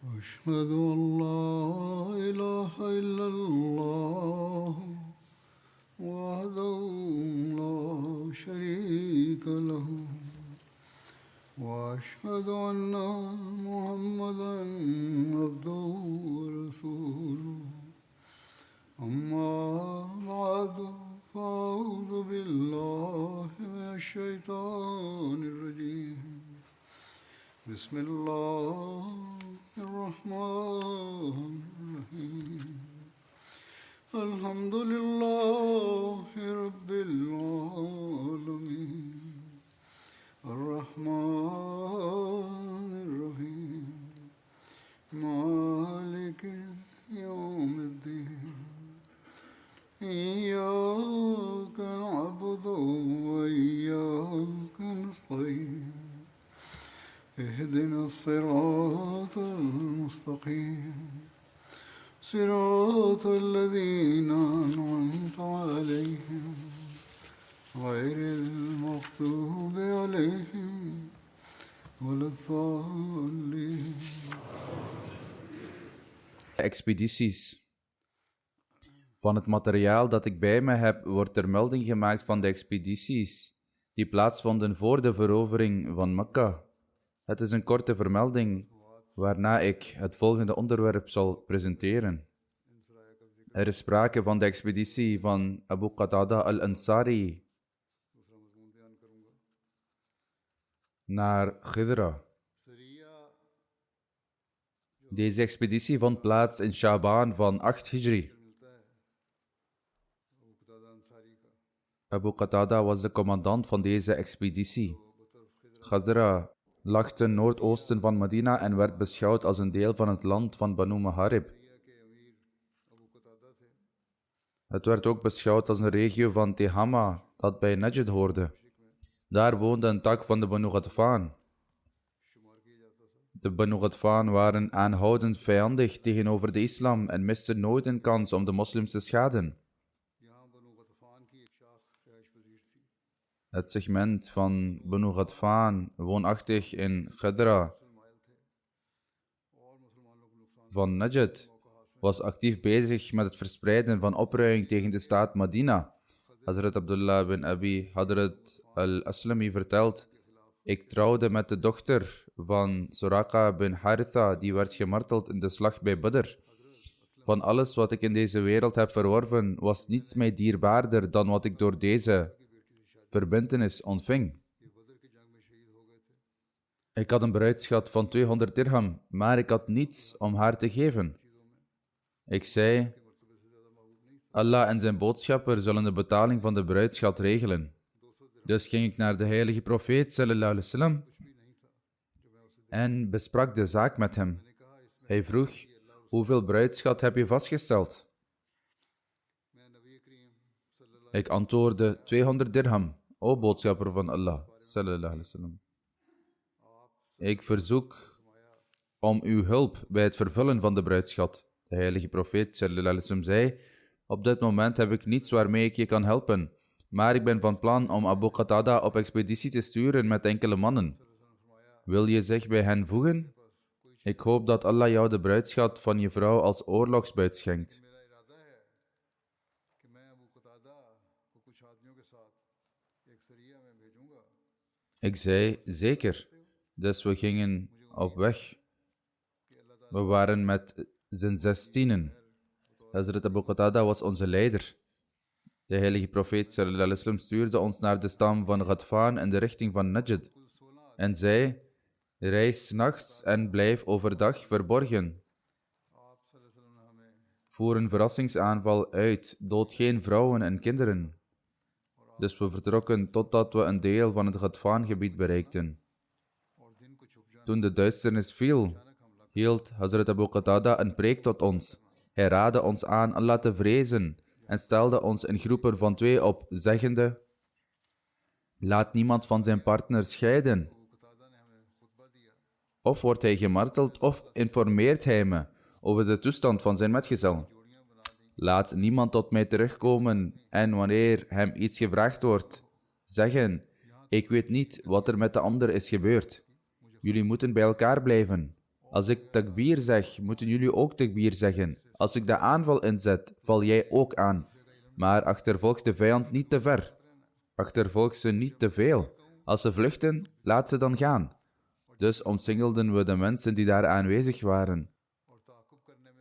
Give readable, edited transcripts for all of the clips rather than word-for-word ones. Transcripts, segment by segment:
أشهد أن لا إله إلا الله وحده لا شريك له وأشهد أن محمدا عبده ورسوله أما بعد فأعوذ بالله من الشيطان الرجيم بسم الله الرحمن الرحيم الحمد لله رب العالمين الرحمن الرحيم مالك يوم الدين إياك نعبد وإياك نستعين اهدنا الصراط المستقيم صراط الذين أنعمت عليهم غير المغضوب عليهم ولا الضالين. Expedities. Van het materiaal dat ik bij me heb, wordt er melding gemaakt van de expedities die plaatsvonden voor de verovering van Mekka. Het is een korte vermelding, waarna ik het volgende onderwerp zal presenteren. Er is sprake van de expeditie van Abu Qatada al-Ansari naar Khidra. Deze expeditie vond plaats in Sha'ban van 8 Hijri. Abu Qatada was de commandant van deze expeditie. Khidra lag ten noordoosten van Medina en werd beschouwd als een deel van het land van Banu Maharib. Het werd ook beschouwd als een regio van Tehama dat bij Najd hoorde. Daar woonde een tak van de Banu Ghatfan. De Banu Ghatfan waren aanhoudend vijandig tegenover de islam en misten nooit een kans om de moslims te schaden. Het segment van Banu Ghatfan, woonachtig in Khidra van Najd, was actief bezig met het verspreiden van opruiing tegen de staat Medina. Hazrat Abdullah bin Abi Hadrat al-Aslami vertelt: ik trouwde met de dochter van Suraqa bin Haritha, die werd gemarteld in de slag bij Badr. Van alles wat ik in deze wereld heb verworven, was niets mij dierbaarder dan wat ik door deze verbintenis ontving. Ik had een bruidsschat van 200 dirham, maar ik had niets om haar te geven. Ik zei: Allah en zijn boodschapper zullen de betaling van de bruidsschat regelen. Dus ging ik naar de heilige profeet sallallahu alaihi wasallam en besprak de zaak met hem. Hij vroeg: hoeveel bruidsschat heb je vastgesteld? Ik antwoordde: 200 dirham, o boodschapper van Allah sallallahu alaihi wasallam. Ik verzoek om uw hulp bij het vervullen van de bruidsschat. De heilige profeet sallallahu alaihi wasallam zei: op dit moment heb ik niets waarmee ik je kan helpen, maar ik ben van plan om Abu Qatada op expeditie te sturen met enkele mannen. Wil je zich bij hen voegen? Ik hoop dat Allah jou de bruidsschat van je vrouw als oorlogsbuit schenkt. Ik zei: zeker. Dus we gingen op weg. We waren met z'n 16. Hazrat Abu Qatada was onze leider. De heilige profeet sallallahu alaihi wasallam stuurde ons naar de stam van Ghatfan in de richting van Najd en zei: reis 's nachts en blijf overdag verborgen. Voer een verrassingsaanval uit, dood geen vrouwen en kinderen. Dus we vertrokken totdat we een deel van het Ghatfan-gebied bereikten. Toen de duisternis viel, hield Hazrat Abu Qatada een preek tot ons. Hij raadde ons aan Allah te vrezen en stelde ons in groepen van 2 op, zeggende: laat niemand van zijn partner scheiden. Of wordt hij gemarteld, of informeert hij me over de toestand van zijn metgezel. Laat niemand tot mij terugkomen en wanneer hem iets gevraagd wordt, zeggen: ik weet niet wat er met de ander is gebeurd. Jullie moeten bij elkaar blijven. Als ik takbir zeg, moeten jullie ook takbir zeggen. Als ik de aanval inzet, val jij ook aan. Maar achtervolg de vijand niet te ver. Achtervolg ze niet te veel. Als ze vluchten, laat ze dan gaan. Dus omsingelden we de mensen die daar aanwezig waren.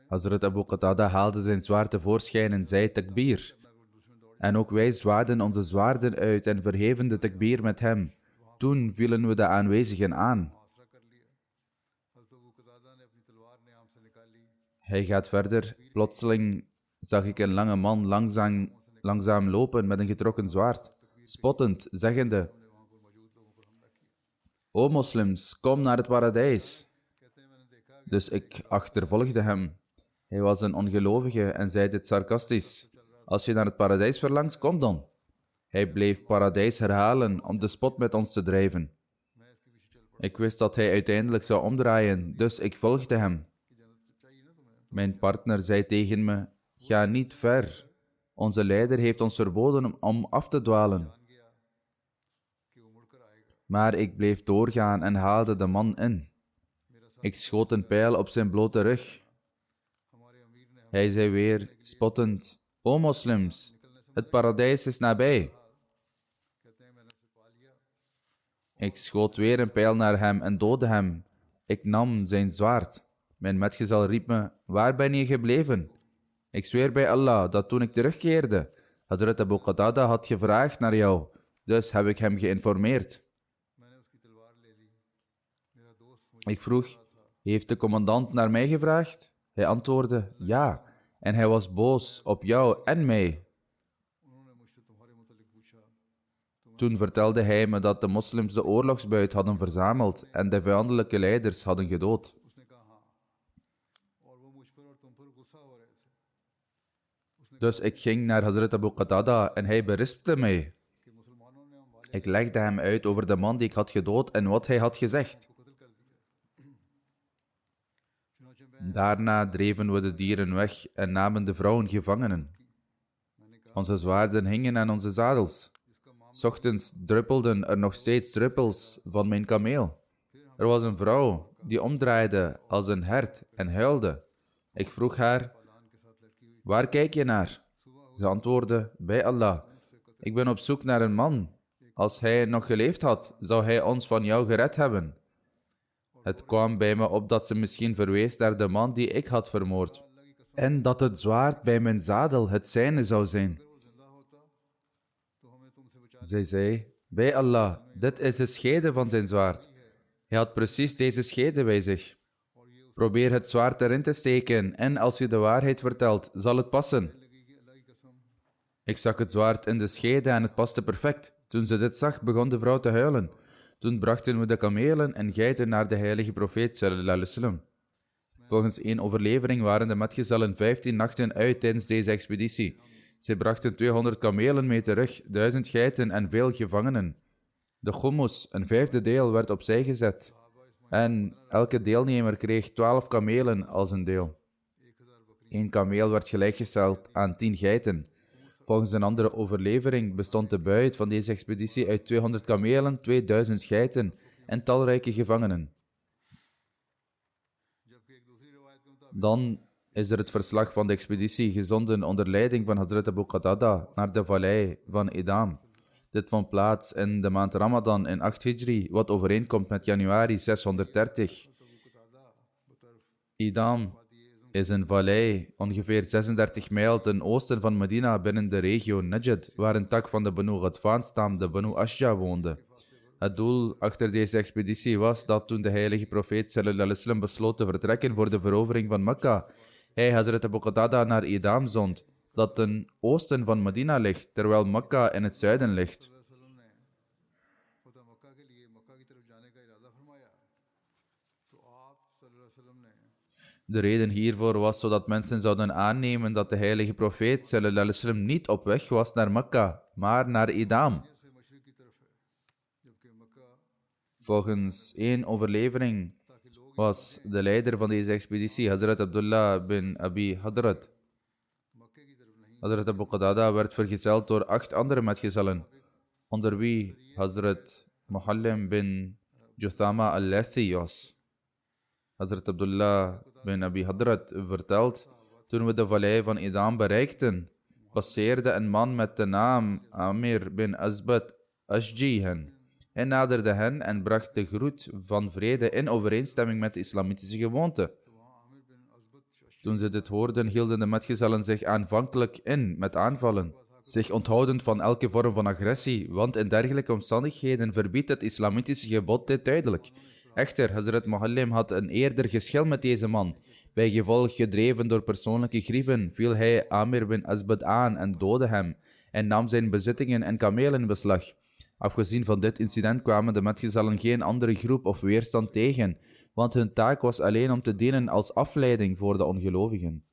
Hazrat Abu Qatada haalde zijn zwaard tevoorschijn en zei takbir. En ook wij zwaarden onze zwaarden uit en verheven de takbir met hem. Toen vielen we de aanwezigen aan. Hij gaat verder. Plotseling zag ik een lange man langzaam lopen met een getrokken zwaard, spottend, zeggende: O moslims, kom naar het paradijs. Dus ik achtervolgde hem. Hij was een ongelovige en zei dit sarcastisch: Als je naar het paradijs verlangt, kom dan. Hij bleef paradijs herhalen om de spot met ons te drijven. Ik wist dat hij uiteindelijk zou omdraaien, dus ik volgde hem. Mijn partner zei tegen me: Ga niet ver. Onze leider heeft ons verboden om af te dwalen. Maar ik bleef doorgaan en haalde de man in. Ik schoot een pijl op zijn blote rug. Hij zei weer, spottend: O moslims, het paradijs is nabij. Ik schoot weer een pijl naar hem en doodde hem. Ik nam zijn zwaard. Mijn metgezel riep me: Waar ben je gebleven? Ik zweer bij Allah dat toen ik terugkeerde, Hazrat Abu Qatada had gevraagd naar jou, dus heb ik hem geïnformeerd. Ik vroeg: Heeft de commandant naar mij gevraagd? Hij antwoordde: Ja, en hij was boos op jou en mij. Toen vertelde hij me dat de moslims de oorlogsbuit hadden verzameld en de vijandelijke leiders hadden gedood. Dus ik ging naar Hazrat Abu Qatada en hij berispte mij. Ik legde hem uit over de man die ik had gedood en wat hij had gezegd. Daarna dreven we de dieren weg en namen de vrouwen gevangenen. Onze zwaarden hingen aan onze zadels. 's Ochtends druppelden er nog steeds druppels van mijn kameel. Er was een vrouw die omdraaide als een hert en huilde. Ik vroeg haar: Waar kijk je naar? Ze antwoordde: Bij Allah, ik ben op zoek naar een man. Als hij nog geleefd had, zou hij ons van jou gered hebben. Het kwam bij me op dat ze misschien verwees naar de man die ik had vermoord. En dat het zwaard bij mijn zadel het zijne zou zijn. Zij zei: Bij Allah, dit is de schede van zijn zwaard. Hij had precies deze schede bij zich. Probeer het zwaard erin te steken en als je de waarheid vertelt, zal het passen. Ik zag het zwaard in de schede en het paste perfect. Toen ze dit zag, begon de vrouw te huilen. Toen brachten we de kamelen en geiten naar de heilige profeet sallallahu alaihi wasallam. Volgens één overlevering waren de metgezellen 15 nachten uit tijdens deze expeditie. Zij brachten 200 kamelen mee terug, 1000 geiten en veel gevangenen. De gomus, een 5e deel, werd opzij gezet. En elke deelnemer kreeg 12 kamelen als een deel. 1 kameel werd gelijkgesteld aan 10 geiten. Volgens een andere overlevering bestond de buit van deze expeditie uit 200 kamelen, 2000 geiten en talrijke gevangenen. Dan is er het verslag van de expeditie gezonden onder leiding van Hazrat Abu Qatada naar de vallei van Edam. Dit vond plaats in de maand Ramadan in 8 Hijri, wat overeenkomt met januari 630. Edam is een vallei ongeveer 36 mijl ten oosten van Medina binnen de regio Najd, waar een tak van de Banu Ghadfan-stam, de Banu Ashja, woonde. Het doel achter deze expeditie was dat toen de heilige profeet sallallahu alaihi wasallam besloot te vertrekken voor de verovering van Mekka, hij Hazrat Abu Qatada naar Edam zond, dat ten oosten van Medina ligt, terwijl Mekka in het zuiden ligt. De reden hiervoor was zodat mensen zouden aannemen dat de heilige profeet sallallahu alaihi wasallam niet op weg was naar Mekka, maar naar Edam. Volgens één overlevering was de leider van deze expeditie Hazrat Abdullah bin Abi Hadrat. Hazrat Abu Qatada werd vergezeld door 8 andere metgezellen, onder wie Hazrat Muhallim bin Juthama al-Lathi was. Hazrat Abdullah bin Abi Hadrat vertelt, toen we de vallei van Edam bereikten, passeerde een man met de naam Amir bin Asbat Ashji hen. Hij naderde hen en bracht de groet van vrede in overeenstemming met de islamitische gewoonte. Toen ze dit hoorden, hielden de metgezellen zich aanvankelijk in met aanvallen, zich onthoudend van elke vorm van agressie, want in dergelijke omstandigheden verbiedt het islamitische gebod dit duidelijk. Echter, Hazrat Muallim had een eerder geschil met deze man. Bij gevolg gedreven door persoonlijke grieven viel hij Amir bin Asbad aan en doodde hem en nam zijn bezittingen en kamelen in beslag. Afgezien van dit incident kwamen de metgezellen geen andere groep of weerstand tegen, want hun taak was alleen om te dienen als afleiding voor de ongelovigen.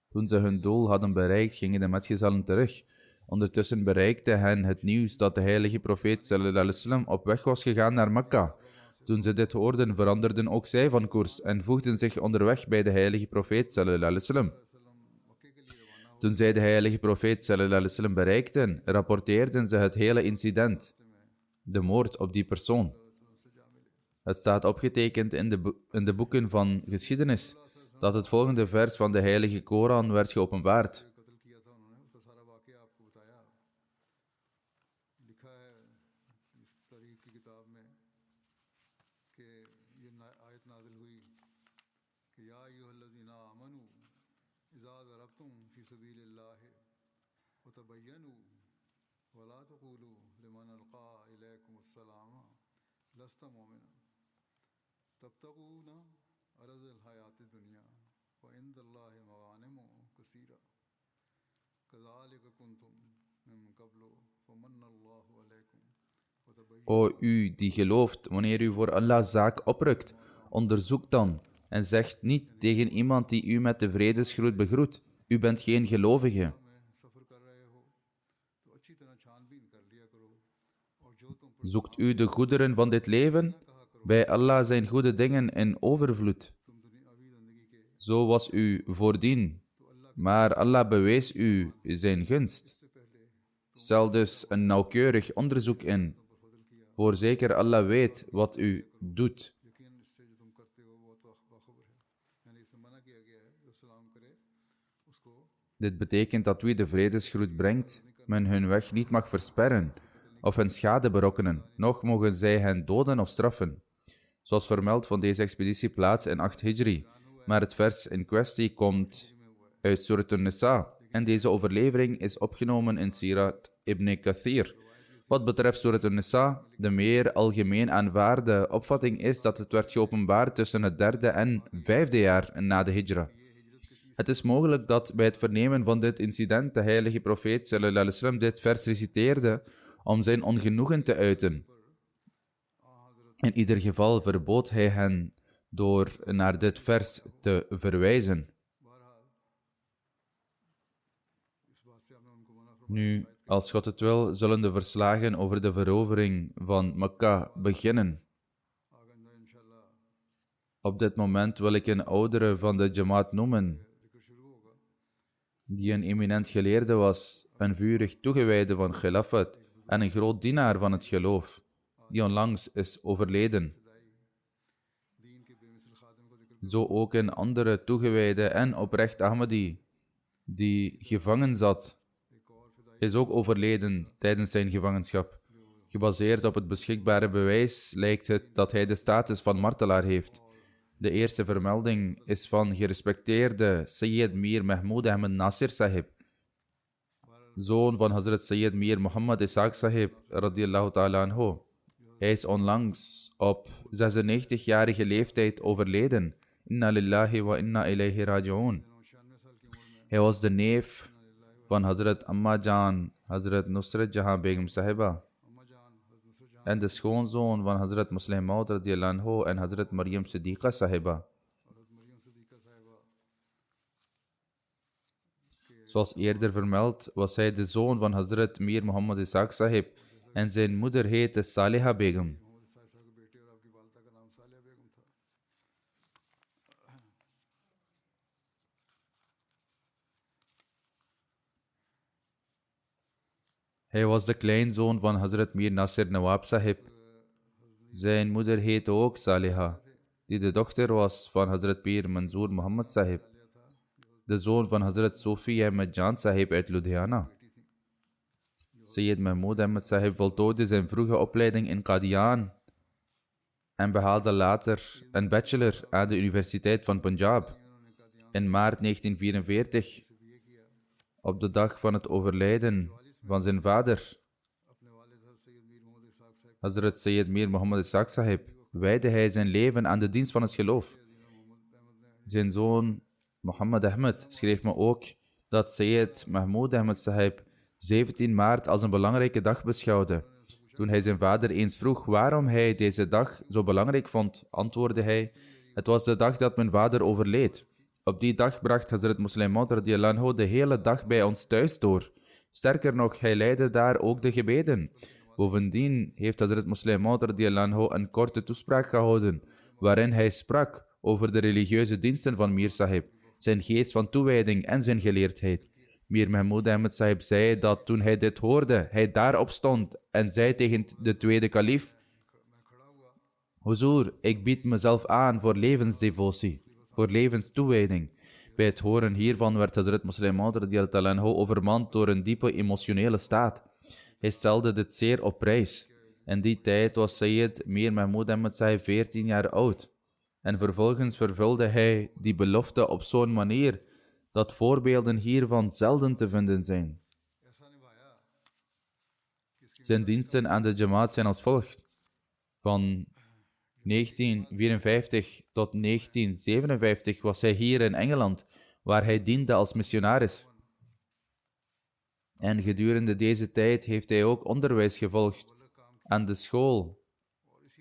Toen ze hun doel hadden bereikt, gingen de metgezellen terug. Ondertussen bereikte hen het nieuws dat de heilige profeet sallallahu alaihi wasallam op weg was gegaan naar Mekka. Toen ze dit hoorden, veranderden ook zij van koers en voegden zich onderweg bij de heilige profeet sallallahu alaihi wasallam. Toen zij de heilige profeet sallallahu alaihi wasallam bereikten, rapporteerden ze het hele incident, de moord op die persoon. Het staat opgetekend in de boeken van geschiedenis dat het volgende vers van de heilige Koran werd geopenbaard. O u die gelooft, wanneer u voor Allah's zaak oprukt, onderzoek dan en zegt niet tegen iemand die u met de vredesgroet begroet, u bent geen gelovige. Zoekt u de goederen van dit leven? Bij Allah zijn goede dingen in overvloed. Zo was u voordien, maar Allah bewees u zijn gunst. Stel dus een nauwkeurig onderzoek in. Voorzeker Allah weet wat u doet. Dit betekent dat wie de vredesgroet brengt, men hun weg niet mag versperren of hen schade berokkenen, noch mogen zij hen doden of straffen. Zoals vermeld van deze expeditie plaats in 8 Hijri, maar het vers in kwestie komt uit Surat An-Nisa en deze overlevering is opgenomen in Sirat Ibn Kathir. Wat betreft Surat An-Nisa, de meer algemeen aanvaarde opvatting is dat het werd geopenbaard tussen het 3e en 5e jaar na de Hijra. Het is mogelijk dat bij het vernemen van dit incident de heilige profeet sallallahu alaihi wasallam dit vers reciteerde om zijn ongenoegen te uiten. In ieder geval verbood hij hen door naar dit vers te verwijzen. Nu, als God het wil, zullen de verslagen over de verovering van Mekka beginnen. Op dit moment wil ik een oudere van de Jamaat noemen, die een eminent geleerde was, een vurig toegewijde van Khilafat en een groot dienaar van het geloof, die onlangs is overleden. Zo ook een andere toegewijde en oprecht Ahmadi, die gevangen zat, is ook overleden tijdens zijn gevangenschap. Gebaseerd op het beschikbare bewijs lijkt het dat hij de status van martelaar heeft. De eerste vermelding is van gerespecteerde Sayyid Mir Mahmoud Ahmed Nasir Sahib, zoon van Hazrat Sayyid Mir Muhammad Ishaq Sahib radiyallahu ta'ala anhu. Hij is onlangs op 96-jarige leeftijd overleden. Inna lillahi wa inna ilayhi raji'un. Hij was de neef van Hazrat Amma Jan, Hazrat Nusrat Jahan Begum Sahiba, en de schoonzoon van Hazrat Muslim Maud radiyallahu anhu en Hazrat Maryam Siddiqa Sahiba. Zoals eerder vermeld, was hij de zoon van Hazrat Mir Muhammad Ishaq Sahib en zijn moeder heette Saliha Begum. Hij was de kleinzoon van Hazrat Mir Nasir Nawab Sahib. Zijn moeder heette ook Saliha. die de dochter was van Hazrat Pir Manzoor Muhammad Sahib, de zoon van Hazrat Sofi Ahmed Jan Sahib uit Ludhiana. Sayyid Mahmood Ahmed Sahib voltooide zijn vroege opleiding in Qadian en behaalde later een bachelor aan de Universiteit van Punjab. In maart 1944, op de dag van het overlijden van zijn vader, Hazrat Sayyid Mir Muhammad Ishaq Sahib, wijdde hij zijn leven aan de dienst van het geloof. Zijn zoon Muhammad Ahmed schreef me ook dat Sayyid Mahmood Ahmed Sahib 17 maart als een belangrijke dag beschouwde. Toen hij zijn vader eens vroeg waarom hij deze dag zo belangrijk vond, antwoordde hij: het was de dag dat mijn vader overleed. Op die dag bracht Hazrat Muslim Maud radiyallahu anhu de hele dag bij ons thuis door. Sterker nog, hij leidde daar ook de gebeden. Bovendien heeft Hazrat Muslim Maud radiyallahu anhu een korte toespraak gehouden, waarin hij sprak over de religieuze diensten van Mir Sahib, zijn geest van toewijding en zijn geleerdheid. Mir Mahmood Ahmed Sahib zei dat toen hij dit hoorde, hij daarop stond en zei tegen de tweede kalif: Huzoer, ik bied mezelf aan voor levensdevotie, voor levenstoewijding. Bij het horen hiervan werd Hazrat Muslim Maud radiyallahu anhu overmand door een diepe emotionele staat. Hij stelde dit zeer op prijs. In die tijd was Sayyid Mir Mahmood Ahmed Sahib 14 jaar oud. En vervolgens vervulde hij die belofte op zo'n manier dat voorbeelden hiervan zelden te vinden zijn. Zijn diensten aan de Jamaat zijn als volgt. Van 1954 tot 1957 was hij hier in Engeland, waar hij diende als missionaris. En gedurende deze tijd heeft hij ook onderwijs gevolgd aan de school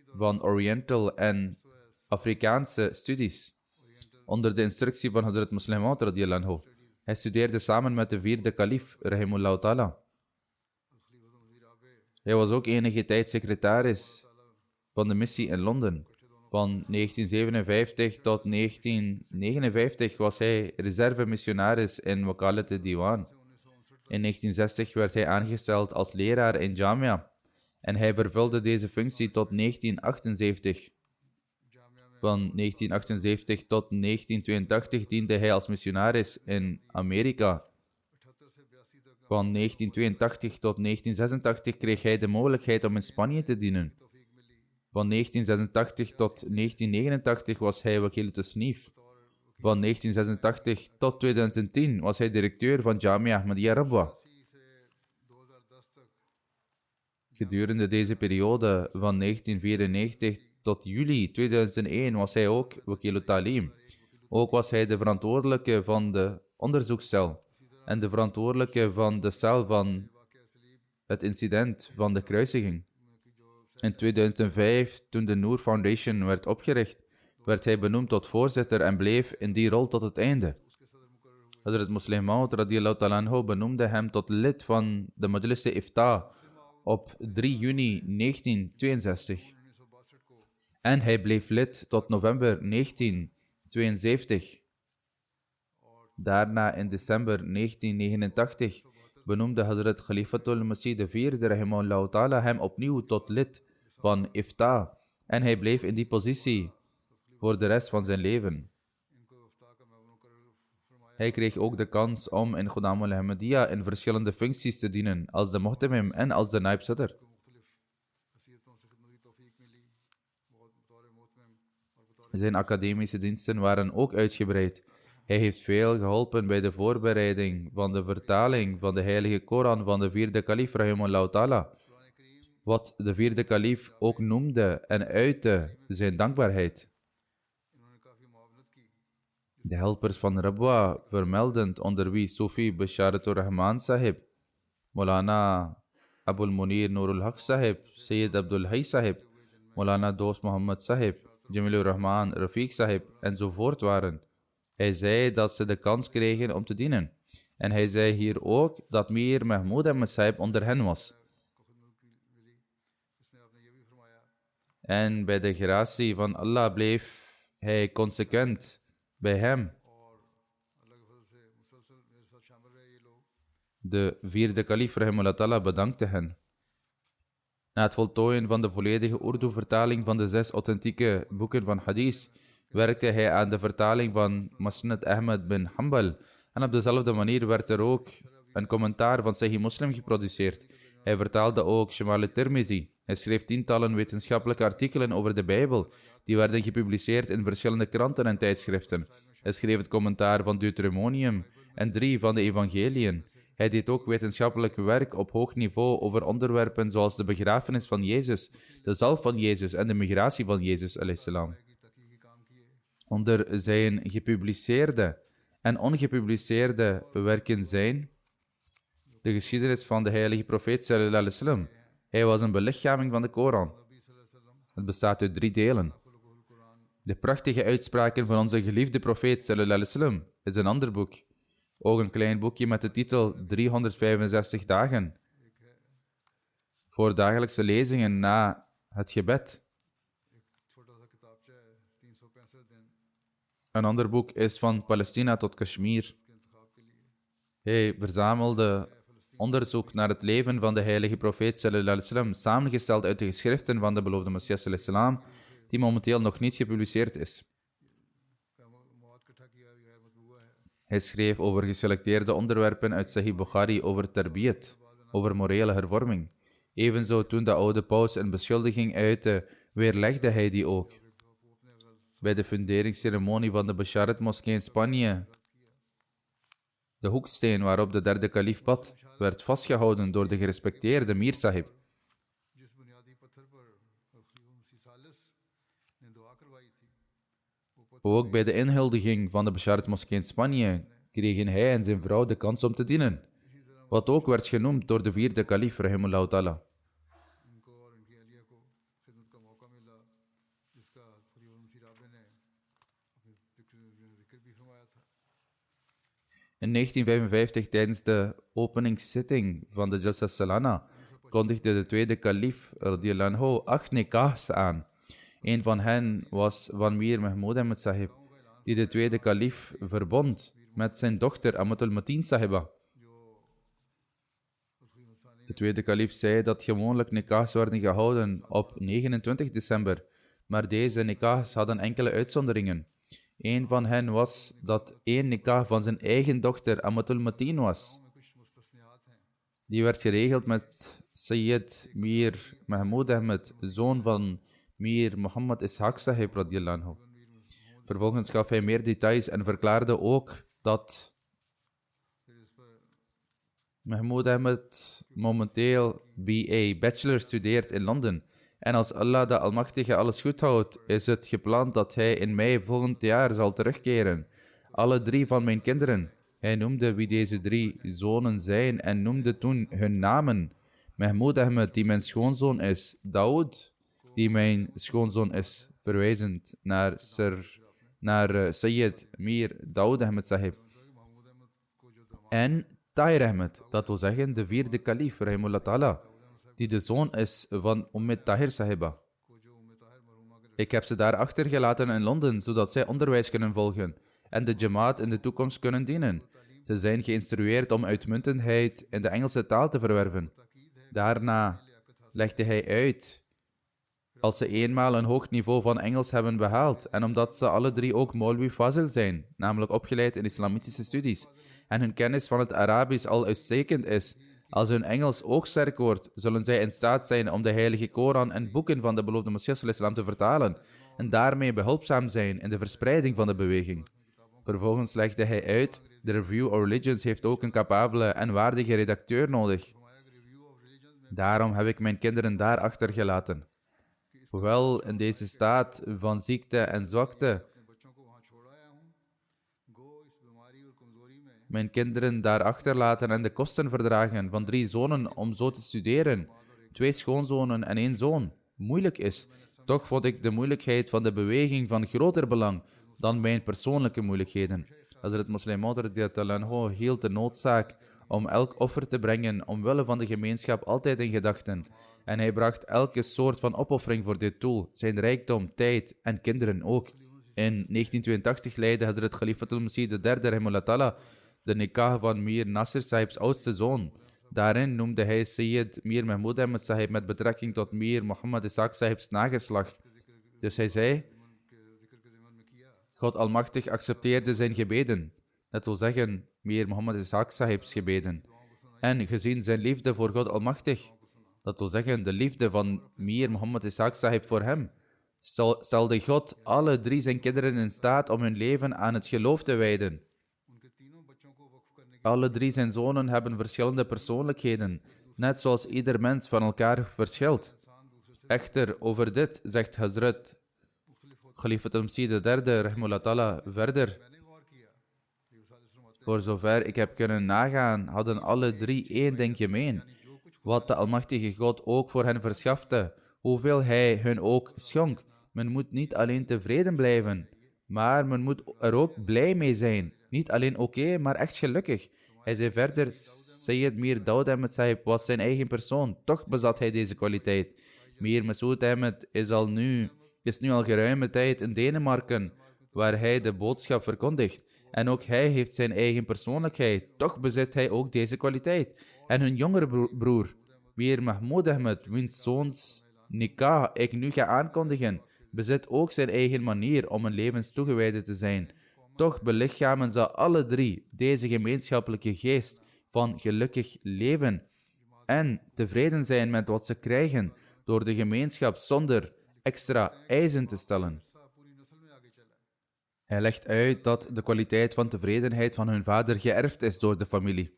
van Oriental en Afrikaanse studies, onder de instructie van Hazrat Muslim Maud radiyallahu anhu. Hij studeerde samen met de vierde kalif, rahimullah ta'ala. Hij was ook enige tijd secretaris van de missie in Londen. Van 1957 tot 1959 was hij reservemissionaris in Wakalat-e-Diwan. In 1960 werd hij aangesteld als leraar in Jamia en hij vervulde deze functie tot 1978. Van 1978 tot 1982 diende hij als missionaris in Amerika. Van 1982 tot 1986 kreeg hij de mogelijkheid om in Spanje te dienen. Van 1986 tot 1989 was hij wakil tasnif. Van 1986 tot 2010 was hij directeur van Jamia Ahmadiyya Rabwa. Gedurende deze periode van 1994 tot juli 2001 was hij ook wakil talim. Ook was hij de verantwoordelijke van de onderzoekscel en de verantwoordelijke van de cel van het incident van de kruisiging. In 2005, toen de Noor Foundation werd opgericht, werd hij benoemd tot voorzitter en bleef in die rol tot het einde. Hazrat Muslim Maud radiyallahu ta'ala anhu benoemde hem tot lid van de Majlis-e-Ifta op 3 juni 1962. En hij bleef lid tot november 1972. Daarna in december 1989 benoemde Hazrat Khalifatul Masih IV rahimahullah ta'ala hem opnieuw tot lid van Ifta en hij bleef in die positie voor de rest van zijn leven. Hij kreeg ook de kans om in Khuddam al-Ahmadiyya in verschillende functies te dienen, als de Muhtamim en als de Naib Sadr. Zijn academische diensten waren ook uitgebreid. Hij heeft veel geholpen bij de voorbereiding van de vertaling van de heilige Koran van de vierde kalif rahimahullah ta'ala, wat de vierde kalif ook noemde en uitte zijn dankbaarheid. De helpers van Rabwa vermeldend, onder wie Sufi Basharatur Rahman Sahib, Maulana Abul Munir Nurul Haq Sahib, Sayyid Abdul Hay Sahib, Maulana Dost Muhammad Sahib, Jamilur Rahman Rafiq Sahib enzovoort waren. Hij zei dat ze de kans kregen om te dienen. En hij zei hier ook dat Mir Mahmood Ahmed Sahib onder hen was. En bij de gratie van Allah bleef hij consequent bij hem. De vierde kalif rahimahullah ta'ala bedankte hen. Na het voltooien van de volledige Urdu-vertaling van de 6 authentieke boeken van Hadith, werkte hij aan de vertaling van Musnad Ahmad bin Hanbal. En op dezelfde manier werd er ook een commentaar van Sahih Muslim geproduceerd. Hij vertaalde ook Shamal al-Tirmidhi. Hij schreef tientallen wetenschappelijke artikelen over de Bijbel. Die werden gepubliceerd in verschillende kranten en tijdschriften. Hij schreef het commentaar van Deuteronomium en 3 van de Evangeliën. Hij deed ook wetenschappelijk werk op hoog niveau over onderwerpen zoals de begrafenis van Jezus, de zalf van Jezus en de migratie van Jezus a.s. Onder zijn gepubliceerde en ongepubliceerde werken zijn de geschiedenis van de heilige profeet sallallahu alaihi wasallam. Hij was een belichaming van de Koran. Het bestaat uit 3 delen. De prachtige uitspraken van onze geliefde profeet sallallahu alaihi wasallam is een ander boek. Ook een klein boekje met de titel 365 dagen. Voor dagelijkse lezingen na het gebed. Een ander boek is van Palestina tot Kashmir. Hij verzamelde onderzoek naar het leven van de heilige profeet sallallahu alaihi wasallam, samengesteld uit de geschriften van de beloofde Messias sallallahu alaihi wasallam, die momenteel nog niet gepubliceerd is. Hij schreef over geselecteerde onderwerpen uit Sahih Bukhari over tarbiyat, over morele hervorming. Evenzo toen de oude paus een beschuldiging uitte, weerlegde hij die ook. Bij de funderingsceremonie van de Basharat-moskee in Spanje, de hoeksteen waarop de derde kalif pad, werd vastgehouden door de gerespecteerde Mir Sahib. Ook bij de inhuldiging van de Basharat-moskee in Spanje kregen hij en zijn vrouw de kans om te dienen, wat ook werd genoemd door de vierde kalif, rahimahullah ta'ala. In 1955, tijdens de openingszitting van de Jalsa Salana, kondigde de tweede kalif radiyallahu anhu 8 nikahs aan. Een van hen was van Mir Mahmoud Ahmad Sahib, die de tweede kalif verbond met zijn dochter Amatul Mateen Sahiba. De tweede kalif zei dat gewoonlijk nikahs werden gehouden op 29 december, maar deze nikahs hadden enkele uitzonderingen. Een van hen was dat 1 nikah van zijn eigen dochter Amatul Mateen was. Die werd geregeld met Sayyid Mir Mahmoud Ahmad, zoon van Mir Muhammad Ishaq Sahib radiyallahu anhu. Vervolgens gaf hij meer details en verklaarde ook dat Mahmoud Ahmad momenteel BA Bachelor studeert in Londen. En als Allah de Almachtige alles goed houdt, is het gepland dat hij in mei volgend jaar zal terugkeren. Alle 3 van mijn kinderen. Hij noemde wie deze 3 zonen zijn en noemde toen hun namen. Mahmoud Ahmad, die mijn schoonzoon is. Daoud, die mijn schoonzoon is. Verwijzend naar Sayyid Mir Daoud Ahmad Sahib. En Tahir Ahmad, dat wil zeggen de vierde kalif, rahimahullah ta'ala, die de zoon is van Tahir Sahiba. Ik heb ze daar achtergelaten in Londen, zodat zij onderwijs kunnen volgen en de jamaat in de toekomst kunnen dienen. Ze zijn geïnstrueerd om uitmuntendheid in de Engelse taal te verwerven. Daarna legde hij uit, als ze eenmaal een hoog niveau van Engels hebben behaald, en omdat ze alle 3 ook Maulwi Fazil zijn, namelijk opgeleid in islamitische studies, en hun kennis van het Arabisch al uitstekend is, als hun Engels ook sterk wordt, zullen zij in staat zijn om de heilige Koran en boeken van de beloofde Messias te vertalen en daarmee behulpzaam zijn in de verspreiding van de beweging. Vervolgens legde hij uit, de Review of Religions heeft ook een capabele en waardige redacteur nodig. Daarom heb ik mijn kinderen daar achtergelaten. Hoewel in deze staat van ziekte en zwakte mijn kinderen daar achterlaten en de kosten verdragen van 3 zonen om zo te studeren, 2 schoonzonen en 1 zoon, moeilijk is. Toch vond ik de moeilijkheid van de beweging van groter belang dan mijn persoonlijke moeilijkheden. Hazrat Muslim Maud radiyallahu anhu hield de noodzaak om elk offer te brengen omwille van de gemeenschap altijd in gedachten. En hij bracht elke soort van opoffering voor dit doel, zijn rijkdom, tijd en kinderen ook. In 1982 leidde Hazrat Khalifatul Masih III rahimahullah ta'ala de nikah van Mir Nasir Sahib's oudste zoon, Daarin noemde hij Sayyid Mir Mahmoud Ahmad Sahib met betrekking tot Mir Muhammad Ishaq Sahib's nageslacht. Dus hij zei, God Almachtig accepteerde zijn gebeden. Dat wil zeggen, Mir Muhammad Ishaq Sahib's gebeden. En gezien zijn liefde voor God Almachtig, dat wil zeggen, de liefde van Mir Muhammad Ishaq Sahib voor hem, stelde God alle 3 zijn kinderen in staat om hun leven aan het geloof te wijden. Alle 3 zijn zonen hebben verschillende persoonlijkheden, net zoals ieder mens van elkaar verschilt. Echter, over dit zegt Hazrat Khalifat al-Masih III, rahimahullah ta'ala, verder. Voor zover ik heb kunnen nagaan, hadden alle 3 één ding gemeen, wat de Almachtige God ook voor hen verschafte, hoeveel Hij hun ook schonk. Men moet niet alleen tevreden blijven, maar men moet er ook blij mee zijn. Niet alleen oké, maar echt gelukkig. Hij zei verder, Sayyid Mir Daud Ahmed Sahib was zijn eigen persoon, toch bezat hij deze kwaliteit. Mir Masood Ahmed is nu al geruime tijd in Denemarken, waar hij de boodschap verkondigt. En ook hij heeft zijn eigen persoonlijkheid, toch bezit hij ook deze kwaliteit. En hun jongere broer, Mir Mahmoud Ahmed, wiens zoons nikah ik nu ga aankondigen, bezit ook zijn eigen manier om een levenstoegewijde te zijn. Toch belichamen ze alle 3 deze gemeenschappelijke geest van gelukkig leven en tevreden zijn met wat ze krijgen door de gemeenschap zonder extra eisen te stellen. Hij legt uit dat de kwaliteit van tevredenheid van hun vader geërfd is door de familie.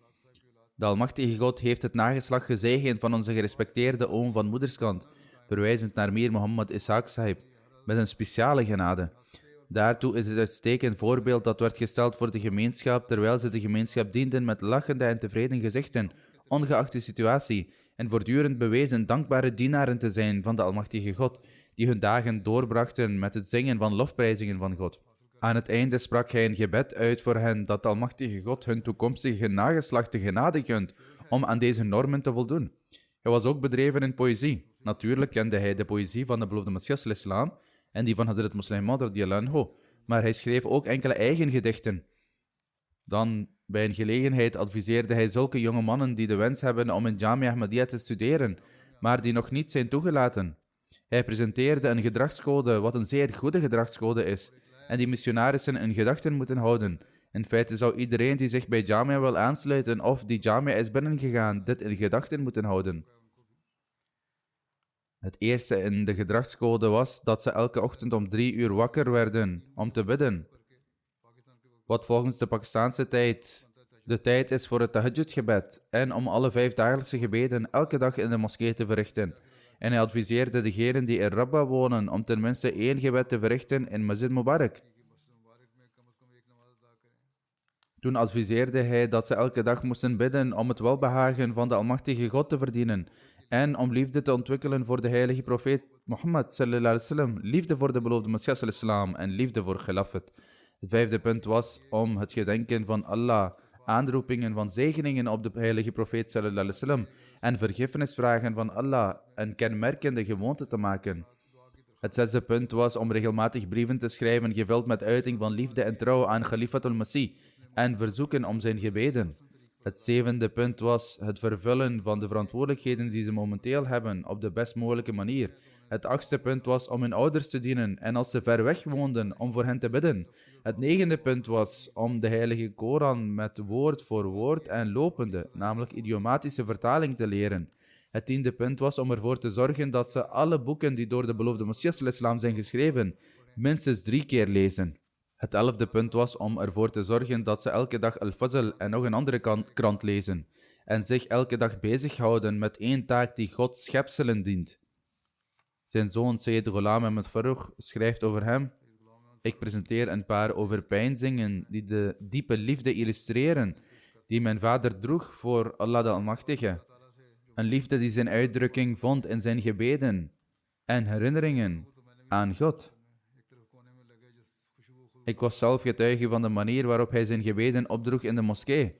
De Almachtige God heeft het nageslacht gezegend van onze gerespecteerde oom van moederskant, verwijzend naar Mir Muhammad Ishaq Sahib, met een speciale genade. Daartoe is het uitstekend voorbeeld dat werd gesteld voor de gemeenschap, terwijl ze de gemeenschap dienden met lachende en tevreden gezichten, ongeacht de situatie, en voortdurend bewezen dankbare dienaren te zijn van de Almachtige God, die hun dagen doorbrachten met het zingen van lofprijzingen van God. Aan het einde sprak hij een gebed uit voor hen dat de Almachtige God hun toekomstige nageslacht de genade gunt om aan deze normen te voldoen. Hij was ook bedreven in poëzie. Natuurlijk kende hij de poëzie van de beloofde Messias al-Islam en die van Hazrat Muslim Maud radiyallahu anhu, maar hij schreef ook enkele eigen gedichten. Dan, bij een gelegenheid, adviseerde hij zulke jonge mannen die de wens hebben om in Jamia Ahmadiyya te studeren, maar die nog niet zijn toegelaten. Hij presenteerde een gedragscode, wat een zeer goede gedragscode is, en die missionarissen in gedachten moeten houden. In feite zou iedereen die zich bij Jamia wil aansluiten of die Jamia is binnengegaan, dit in gedachten moeten houden. Het eerste in de gedragscode was dat ze elke ochtend om 3 uur wakker werden om te bidden. Wat volgens de Pakistaanse tijd de tijd is voor het tahajjud-gebed en om alle 5 dagelijkse gebeden elke dag in de moskee te verrichten. En hij adviseerde degenen die in Rabba wonen om tenminste 1 gebed te verrichten in Masjid Mubarak. Toen adviseerde hij dat ze elke dag moesten bidden om het welbehagen van de Almachtige God te verdienen en om liefde te ontwikkelen voor de heilige profeet Mohammed sallallahu alaihi wasallam, liefde voor de beloofde Messias al-Islam en liefde voor Khilafat. Het 5e punt was om het gedenken van Allah, aanroepingen van zegeningen op de heilige profeet sallallahu alaihi wasallam en vergiffenis vragen van Allah een kenmerkende gewoonte te maken. Het 6e punt was om regelmatig brieven te schrijven gevuld met uiting van liefde en trouw aan Khalifat al-Masih en verzoeken om zijn gebeden. Het 7e punt was het vervullen van de verantwoordelijkheden die ze momenteel hebben op de best mogelijke manier. Het 8e punt was om hun ouders te dienen en als ze ver weg woonden, om voor hen te bidden. Het 9e punt was om de heilige Koran met woord voor woord en lopende, namelijk idiomatische vertaling te leren. Het 10e punt was om ervoor te zorgen dat ze alle boeken die door de beloofde Messias al-Islam zijn geschreven, minstens 3 keer lezen. Het 11e punt was om ervoor te zorgen dat ze elke dag Al-Fazl en nog een andere krant lezen en zich elke dag bezighouden met 1 taak die Gods schepselen dient. Zijn zoon Sayyid Ghulam Ahmad Farooq schrijft over hem: ik presenteer een paar overpeinzingen die de diepe liefde illustreren die mijn vader droeg voor Allah de Almachtige. Een liefde die zijn uitdrukking vond in zijn gebeden en herinneringen aan God. Ik was zelf getuige van de manier waarop hij zijn gebeden opdroeg in de moskee.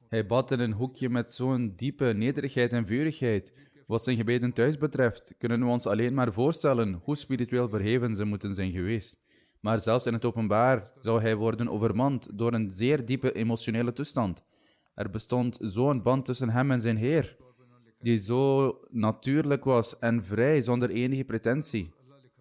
Hij bad in een hoekje met zo'n diepe nederigheid en vurigheid. Wat zijn gebeden thuis betreft, kunnen we ons alleen maar voorstellen hoe spiritueel verheven ze moeten zijn geweest. Maar zelfs in het openbaar zou hij worden overmand door een zeer diepe emotionele toestand. Er bestond zo'n band tussen hem en zijn Heer, die zo natuurlijk was en vrij zonder enige pretentie.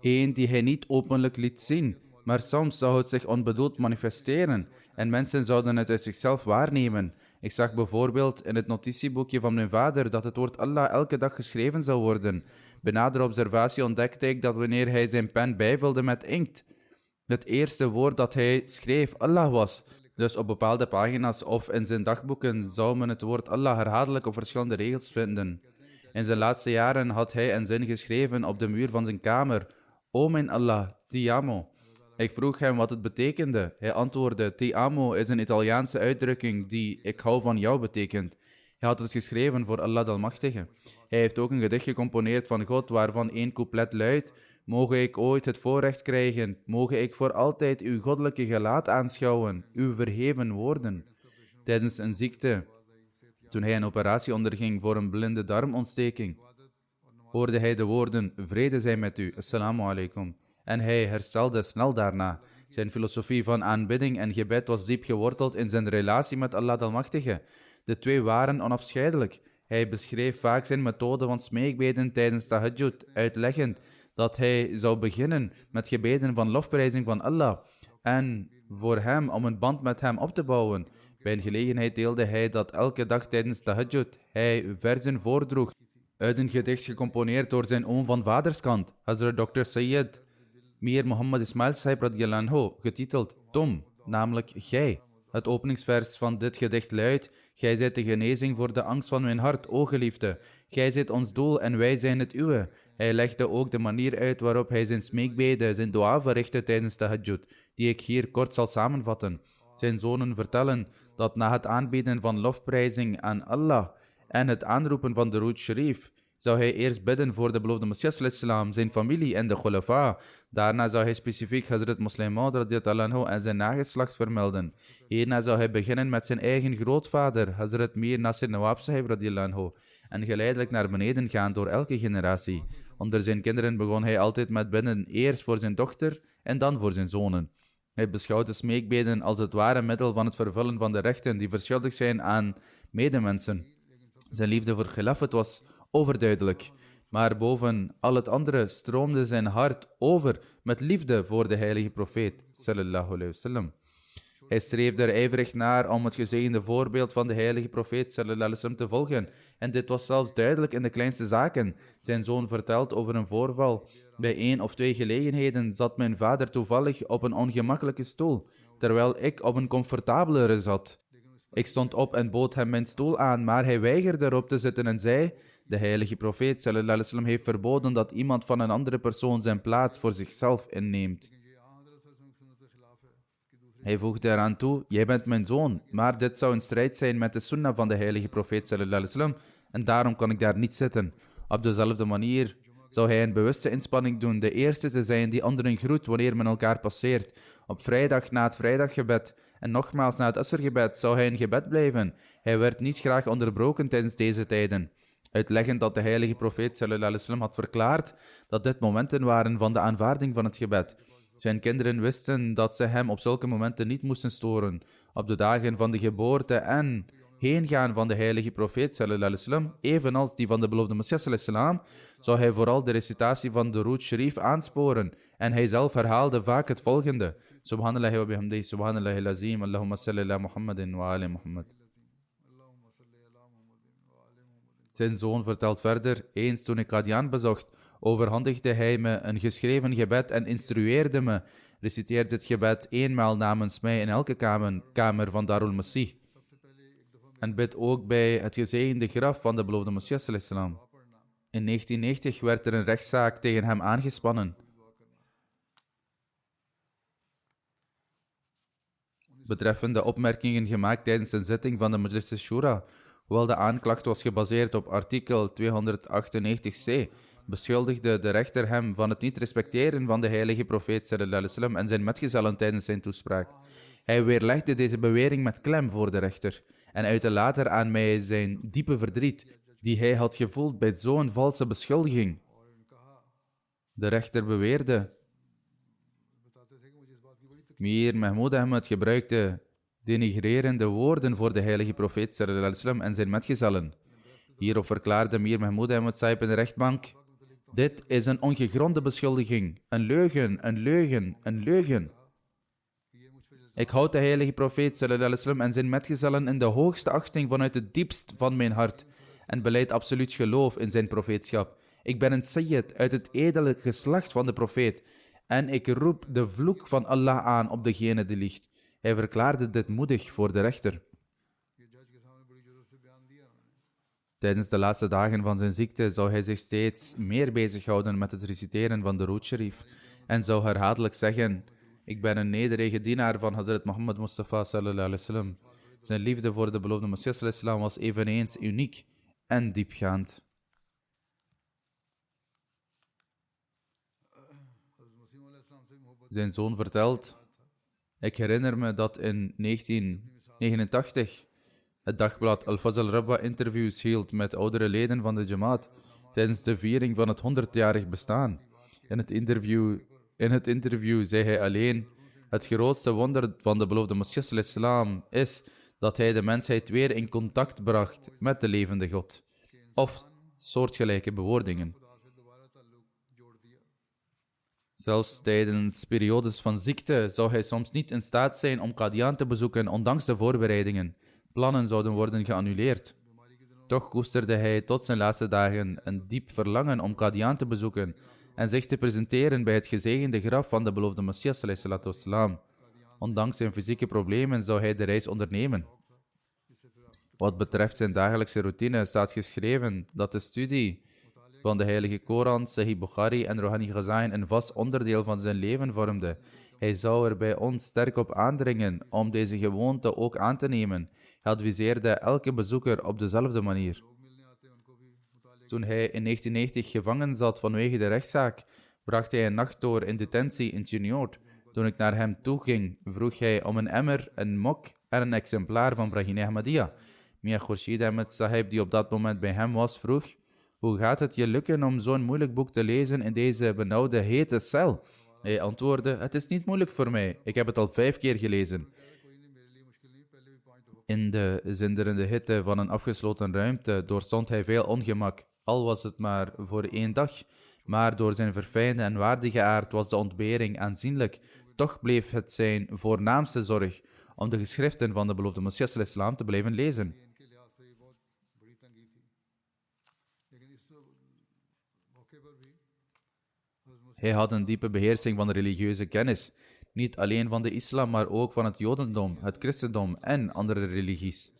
Eén die hij niet openlijk liet zien, maar soms zou het zich onbedoeld manifesteren en mensen zouden het uit zichzelf waarnemen. Ik zag bijvoorbeeld in het notitieboekje van mijn vader dat het woord Allah elke dag geschreven zou worden. Bij nadere observatie ontdekte ik dat wanneer hij zijn pen bijvulde met inkt, het eerste woord dat hij schreef Allah was. Dus op bepaalde pagina's of in zijn dagboeken zou men het woord Allah herhaaldelijk op verschillende regels vinden. In zijn laatste jaren had hij een zin geschreven op de muur van zijn kamer. O mijn Allah, ti amo. Ik vroeg hem wat het betekende. Hij antwoordde, ti amo is een Italiaanse uitdrukking die ik hou van jou betekent. Hij had het geschreven voor Allah de Almachtige. Hij heeft ook een gedicht gecomponeerd van God waarvan één couplet luidt: moge ik ooit het voorrecht krijgen, moge ik voor altijd uw goddelijke gelaat aanschouwen, uw verheven woorden. Tijdens een ziekte, toen hij een operatie onderging voor een blinde darmontsteking, hoorde hij de woorden, vrede zij met u, assalamu alaikum. En hij herstelde snel daarna. Zijn filosofie van aanbidding en gebed was diep geworteld in zijn relatie met Allah de Almachtige. De twee waren onafscheidelijk. Hij beschreef vaak zijn methode van smeekbeden tijdens tahajjud, uitleggend dat hij zou beginnen met gebeden van lofprijzing van Allah en voor hem om een band met hem op te bouwen. Bij een gelegenheid deelde hij dat elke dag tijdens tahajjud hij verzen voordroeg uit een gedicht gecomponeerd door zijn oom van vaderskant, Hazrat Dr. Sayyid Mir Muhammad Ismail Sahib radiyallahu anhu, getiteld Tom, namelijk Gij. Het openingsvers van dit gedicht luidt: Gij zijt de genezing voor de angst van mijn hart, o geliefde. Gij zijt ons doel en wij zijn het uwe. Hij legde ook de manier uit waarop hij zijn smeekbeden, zijn dua verrichtte tijdens de tahajjud, die ik hier kort zal samenvatten. Zijn zonen vertellen dat na het aanbieden van lofprijzing aan Allah en het aanroepen van de Rood Sharif, zou hij eerst bidden voor de beloofde Messias, zijn familie en de Khulafa. Daarna zou hij specifiek Hazrat Muslim Maud radiyallahu anhu en zijn nageslacht vermelden. Hierna zou hij beginnen met zijn eigen grootvader, Hazrat Mir Nasir Nawab Sahib radiyallahu anhu, en geleidelijk naar beneden gaan door elke generatie. Onder zijn kinderen begon hij altijd met bidden, eerst voor zijn dochter en dan voor zijn zonen. Hij beschouwt de smeekbeden als het ware middel van het vervullen van de rechten die verschuldigd zijn aan medemensen. Zijn liefde voor Khilafat was overduidelijk, maar boven al het andere stroomde zijn hart over met liefde voor de heilige profeet, sallallahu alayhi wasallam. Hij streefde er ijverig naar om het gezegende voorbeeld van de heilige profeet, sallallahu alayhi wasallam, te volgen, en dit was zelfs duidelijk in de kleinste zaken. Zijn zoon vertelt over een voorval. Bij 1 of 2 gelegenheden zat mijn vader toevallig op een ongemakkelijke stoel, terwijl ik op een comfortabelere zat. Ik stond op en bood hem mijn stoel aan, maar hij weigerde erop te zitten en zei: de heilige profeet sallallahu alaihi wasallam heeft verboden dat iemand van een andere persoon zijn plaats voor zichzelf inneemt. Hij voegde eraan toe: jij bent mijn zoon, maar dit zou in strijd zijn met de sunnah van de heilige profeet sallallahu alaihi wasallam en daarom kan ik daar niet zitten. Op dezelfde manier zou hij een bewuste inspanning doen de eerste te zijn die anderen groet wanneer men elkaar passeert. Op vrijdag na het vrijdaggebed en nogmaals na het asrgebed zou hij in gebed blijven. Hij werd niet graag onderbroken tijdens deze tijden. Uitleggend dat de heilige profeet sallallahu alaihi wasallam had verklaard dat dit momenten waren van de aanvaarding van het gebed. Zijn kinderen wisten dat ze hem op zulke momenten niet moesten storen. Op de dagen van de geboorte en heengaan van de heilige profeet sallallahu alaihi wasallam, evenals die van de beloofde Messias sallallahu alaihi wasallam, zou hij vooral de recitatie van de Rood Sharif aansporen en hij zelf herhaalde vaak het volgende: Subhanallah wa bihamdihi, Subhanallah al-azim, Allahumma salli ala Muhammadin wa ali Muhammad. Zijn zoon vertelt verder: eens toen ik Qadian bezocht, overhandigde hij me een geschreven gebed en instrueerde me: reciteer dit gebed eenmaal namens mij in elke kamer van Darul Masih. En bid ook bij het gezegende graf van de beloofde Messias sallallahu alaihi wasallam. In 1990 werd er een rechtszaak tegen hem aangespannen. Betreffende opmerkingen gemaakt tijdens een zitting van de Majlis Shura, hoewel de aanklacht was gebaseerd op artikel 298c, beschuldigde de rechter hem van het niet respecteren van de heilige profeet sallallahu alaihi wasallam en zijn metgezellen tijdens zijn toespraak. Hij weerlegde deze bewering met klem voor de rechter en uitte later aan mij zijn diepe verdriet die hij had gevoeld bij zo'n valse beschuldiging. De rechter beweerde: Mir Mahmoud Ahmed gebruikte denigrerende woorden voor de heilige profeet sallallahu alaihi wasallam en zijn metgezellen. Hierop verklaarde Mir Mahmoud Ahmad Sahib in de rechtbank: dit is een ongegronde beschuldiging, een leugen, een leugen, een leugen. Ik houd de heilige profeet sallallahu alaihi wasallam en zijn metgezellen in de hoogste achting vanuit het diepst van mijn hart en beleid absoluut geloof in zijn profeetschap. Ik ben een sayyid uit het edele geslacht van de profeet en ik roep de vloek van Allah aan op degene die liegt. Hij verklaarde dit moedig voor de rechter. Tijdens de laatste dagen van zijn ziekte zou hij zich steeds meer bezighouden met het reciteren van de Rood Sharif en zou herhaaldelijk zeggen: ik ben een nederige dienaar van Hazrat Muhammad Mustafa sallallahu alaihi wasallam. Zijn liefde voor de beloofde Messias sallallahu alaihi wasallam was eveneens uniek en diepgaand. Zijn zoon vertelt: ik herinner me dat in 1989 het dagblad Al-Fazl Rabba interviews hield met oudere leden van de Jamaat tijdens de viering van het 100-jarig bestaan. In het interview zei hij alleen: het grootste wonder van de beloofde Messias sallallahu alaihi wasallam is dat hij de mensheid weer in contact bracht met de levende God. Of soortgelijke bewoordingen. Zelfs tijdens periodes van ziekte zou hij soms niet in staat zijn om Qadian te bezoeken, ondanks de voorbereidingen. Plannen zouden worden geannuleerd. Toch koesterde hij tot zijn laatste dagen een diep verlangen om Qadian te bezoeken en zich te presenteren bij het gezegende graf van de beloofde Messias sallallahu alaihi wasallam. Ondanks zijn fysieke problemen zou hij de reis ondernemen. Wat betreft zijn dagelijkse routine staat geschreven dat de studie van de Heilige Koran, Sahih Bukhari en Rouhani Ghaza'in een vast onderdeel van zijn leven vormde. Hij zou er bij ons sterk op aandringen om deze gewoonte ook aan te nemen. Hij adviseerde elke bezoeker op dezelfde manier. Toen hij in 1990 gevangen zat vanwege de rechtszaak, bracht hij een nacht door in detentie in Chiniot. Toen ik naar hem toe ging, vroeg hij om een emmer, een mok en een exemplaar van Brahine Ahmadiyya. Mia Khurshid Ahmed Sahib, die op dat moment bij hem was, vroeg: hoe gaat het je lukken om zo'n moeilijk boek te lezen in deze benauwde, hete cel? Hij antwoordde: het is niet moeilijk voor mij, ik heb het al 5 keer gelezen. In de zinderende hitte van een afgesloten ruimte doorstond hij veel ongemak, al was het maar voor 1 dag. Maar door zijn verfijnde en waardige aard was de ontbering aanzienlijk. Toch bleef het zijn voornaamste zorg om de geschriften van de beloofde Messias sallallahu alaihi wasallam te blijven lezen. Hij had een diepe beheersing van de religieuze kennis, niet alleen van de islam, maar ook van het jodendom, het christendom en andere religies.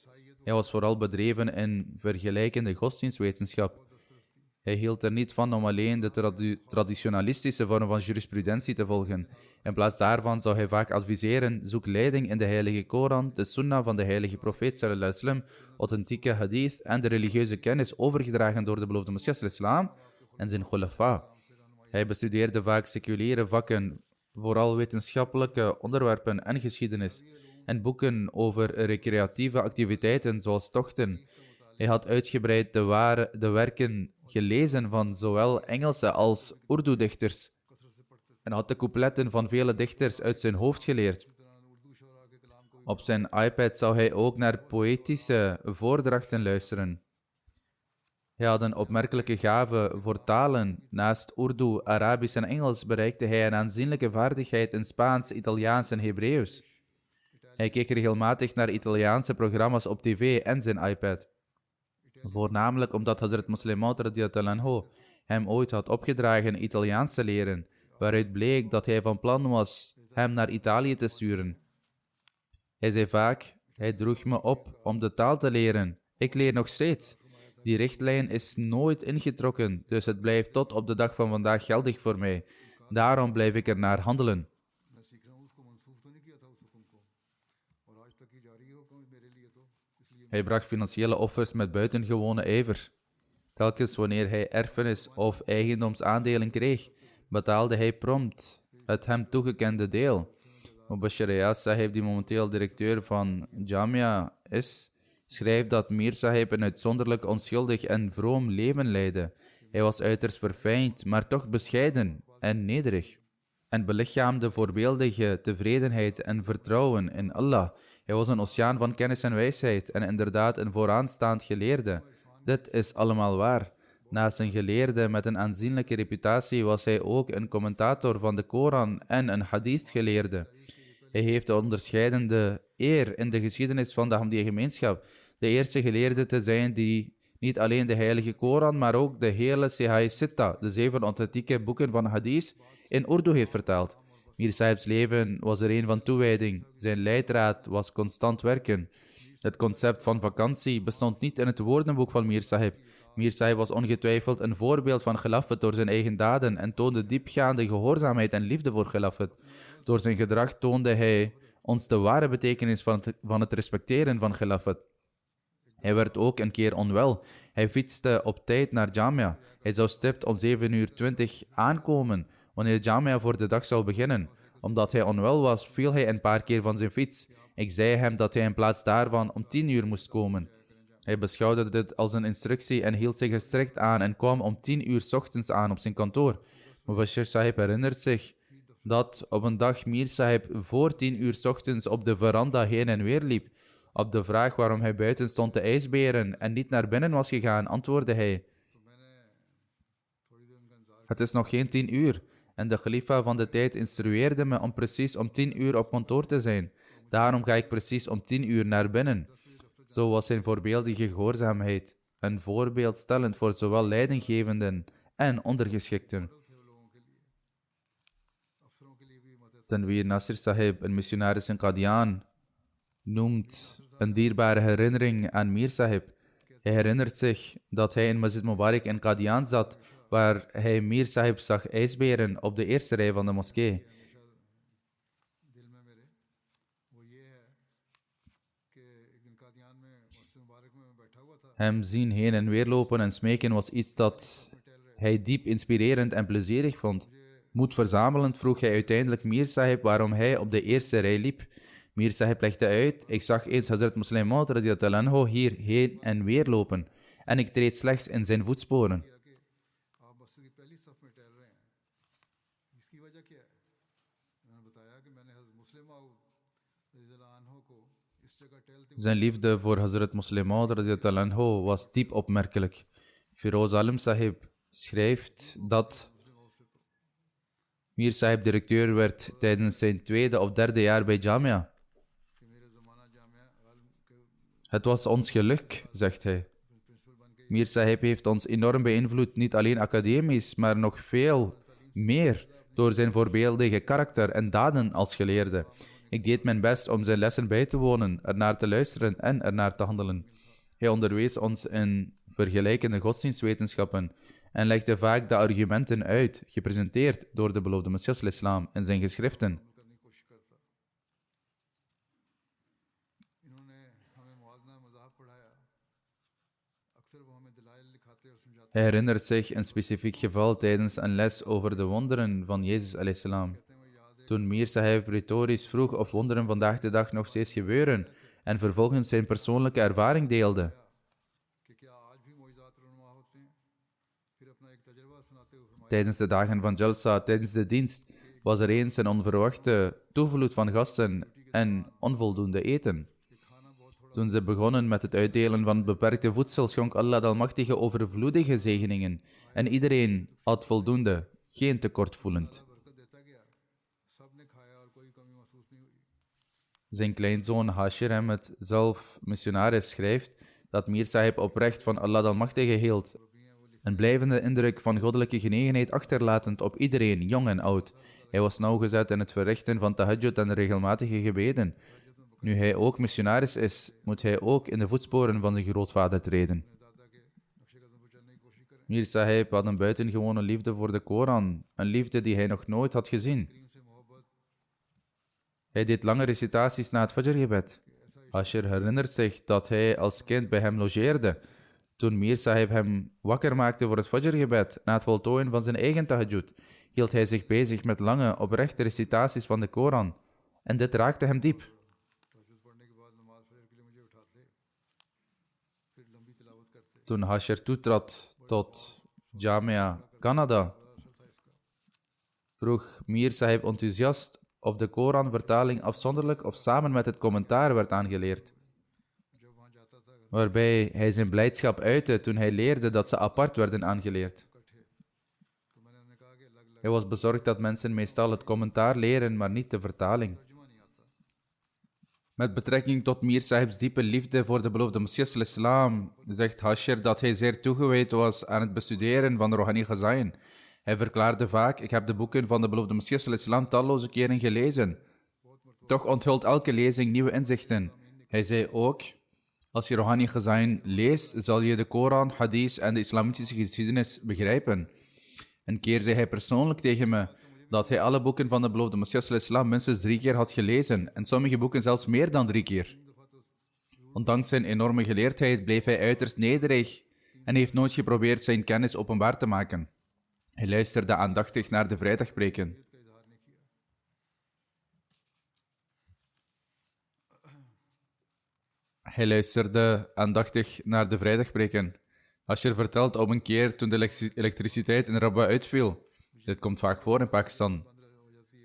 Hij was vooral bedreven in vergelijkende godsdienstwetenschap. Hij hield er niet van om alleen de traditionalistische vorm van jurisprudentie te volgen. In plaats daarvan zou hij vaak adviseren: zoek leiding in de heilige Koran, de sunnah van de heilige profeet sallallahu alaihi wasallam, authentieke hadith en de religieuze kennis overgedragen door de beloofde Messias sallallahu alaihi wasallam en zijn khulafa. Hij bestudeerde vaak seculiere vakken, vooral wetenschappelijke onderwerpen en geschiedenis, en boeken over recreatieve activiteiten zoals tochten. Hij had uitgebreid de werken gelezen van zowel Engelse als Urdu-dichters en had de coupletten van vele dichters uit zijn hoofd geleerd. Op zijn iPad zou hij ook naar poëtische voordrachten luisteren. Hij had een opmerkelijke gave voor talen. Naast Urdu, Arabisch en Engels bereikte hij een aanzienlijke vaardigheid in Spaans, Italiaans en Hebreeuws. Hij keek regelmatig naar Italiaanse programma's op tv en zijn iPad. Voornamelijk omdat Hazrat Muslim Maud radiyallahu anhu hem ooit had opgedragen Italiaans te leren, waaruit bleek dat hij van plan was hem naar Italië te sturen. Hij zei vaak: hij droeg me op om de taal te leren. Ik leer nog steeds. Die richtlijn is nooit ingetrokken, dus het blijft tot op de dag van vandaag geldig voor mij. Daarom blijf ik er naar handelen. Hij bracht financiële offers met buitengewone ijver. Telkens wanneer hij erfenis of eigendomsaandelen kreeg, betaalde hij prompt het hem toegekende deel. Mubashir Ayaz Sahib, die momenteel directeur van Jamia is, schrijft dat Mir Sahib een uitzonderlijk onschuldig en vroom leven leidde. Hij was uiterst verfijnd, maar toch bescheiden en nederig. En belichaamde voorbeeldige tevredenheid en vertrouwen in Allah. Hij was een oceaan van kennis en wijsheid en inderdaad een vooraanstaand geleerde. Dit is allemaal waar. Naast een geleerde met een aanzienlijke reputatie was hij ook een commentator van de Koran en een hadith-geleerde. Hij heeft de onderscheidende eer in de geschiedenis van de Ahmadiyya-gemeenschap de eerste geleerde te zijn die niet alleen de heilige Koran, maar ook de hele Sahih Sitta, de 7 authentieke boeken van hadith, in Urdu heeft vertaald. Mir Sahib's leven was er een van toewijding. Zijn leidraad was constant werken. Het concept van vakantie bestond niet in het woordenboek van Mir Sahib. Mir Sahib was ongetwijfeld een voorbeeld van Khilafat door zijn eigen daden en toonde diepgaande gehoorzaamheid en liefde voor Khilafat. Door zijn gedrag toonde hij ons de ware betekenis van het respecteren van Khilafat. Hij werd ook een keer onwel. Hij fietste op tijd naar Jamia. Hij zou stipt om 7:20 aankomen, wanneer Jamia voor de dag zou beginnen. Omdat hij onwel was, viel hij een paar keer van zijn fiets. Ik zei hem dat hij in plaats daarvan om 10 uur moest komen. Hij beschouwde dit als een instructie en hield zich strikt aan en kwam om 10 uur 's ochtends aan op zijn kantoor. Mubashir Sahib herinnert zich dat op een dag Mir Sahib voor 10 uur 's ochtends op de veranda heen en weer liep. Op de vraag waarom hij buiten stond te ijsberen en niet naar binnen was gegaan, antwoordde hij: het is nog geen 10 uur en de khalifa van de tijd instrueerde me om precies om 10 uur op kantoor te zijn. Daarom ga ik precies om 10 uur naar binnen. Zo was zijn voorbeeldige gehoorzaamheid een voorbeeld stellend voor zowel leidinggevenden en ondergeschikten. Tanveer Nasir Sahib, een missionaris in Qadian, noemt een dierbare herinnering aan Mir Sahib. Hij herinnert zich dat hij in Masjid Mubarak in Qadian zat, waar hij Mir Sahib zag ijsberen op de eerste rij van de moskee. Hem zien heen en weer lopen en smeken was iets dat hij diep inspirerend en plezierig vond. Moed verzamelend vroeg hij uiteindelijk Mir Sahib waarom hij op de eerste rij liep. Mir Sahib legde uit: ik zag eens Hazrat Muslim Maud radiyallahu anhu hier heen en weer lopen en ik treed slechts in zijn voetsporen. Zijn liefde voor Hazrat Muslim Maud radiyallahu anhu was diep opmerkelijk. Firoz Alam Sahib schrijft dat Mir Sahib directeur werd tijdens zijn tweede of derde jaar bij Jamia. Het was ons geluk, zegt hij. Mir Sahib heeft ons enorm beïnvloed, niet alleen academisch, maar nog veel meer door zijn voorbeeldige karakter en daden als geleerde. Ik deed mijn best om zijn lessen bij te wonen, ernaar te luisteren en ernaar te handelen. Hij onderwees ons in vergelijkende godsdienstwetenschappen en legde vaak de argumenten uit, gepresenteerd door de beloofde Messias al-Islam in zijn geschriften. Hij herinnert zich een specifiek geval tijdens een les over de wonderen van Jezus a.s. Toen Mir Sahib retorisch vroeg of wonderen vandaag de dag nog steeds gebeuren en vervolgens zijn persoonlijke ervaring deelde. Tijdens de dagen van Jalsa, tijdens de dienst, was er eens een onverwachte toevloed van gasten en onvoldoende eten. Toen ze begonnen met het uitdelen van beperkte voedsel, schonk Allah de Almachtige overvloedige zegeningen en iedereen at voldoende, geen tekort voelend. Zijn kleinzoon Hashir Ahmed, zelf missionaris, schrijft dat Mir Sahib oprecht van Allah de Almachtige hield, een blijvende indruk van goddelijke genegenheid achterlatend op iedereen, jong en oud. Hij was nauwgezet in het verrichten van tahajjud en regelmatige gebeden. Nu hij ook missionaris is, moet hij ook in de voetsporen van zijn grootvader treden. Mir Sahib had een buitengewone liefde voor de Koran, een liefde die hij nog nooit had gezien. Hij deed lange recitaties na het Fajr-gebed. Ashir herinnert zich dat hij als kind bij hem logeerde. Toen Mir Sahib hem wakker maakte voor het Fajr-gebed, na het voltooien van zijn eigen tahajjud, hield hij zich bezig met lange, oprechte recitaties van de Koran. En dit raakte hem diep. Toen Hashir toetrad tot Jamia Canada, vroeg Mir Sahib enthousiast of de Koran-vertaling afzonderlijk of samen met het commentaar werd aangeleerd, waarbij hij zijn blijdschap uitte toen hij leerde dat ze apart werden aangeleerd. Hij was bezorgd dat mensen meestal het commentaar leren, maar niet de vertaling. Met betrekking tot Mir Sahib's diepe liefde voor de beloofde Messias al-Islam, zegt Hashir dat hij zeer toegewijd was aan het bestuderen van de Rouhani Khazain. Hij verklaarde vaak: ik heb de boeken van de beloofde Messias al-Islam talloze keren gelezen. Toch onthult elke lezing nieuwe inzichten. Hij zei ook: als je Rouhani Khazain leest, zal je de Koran, Hadith en de islamitische geschiedenis begrijpen. Een keer zei hij persoonlijk tegen me dat hij alle boeken van de beloofde Messias al-Islam minstens 3 keer had gelezen, en sommige boeken zelfs meer dan 3 keer. Ondanks zijn enorme geleerdheid bleef hij uiterst nederig en heeft nooit geprobeerd zijn kennis openbaar te maken. Hij luisterde aandachtig naar de vrijdagpreken. Asher vertelt op een keer toen de elektriciteit in Rabwa uitviel. Dit komt vaak voor in Pakistan.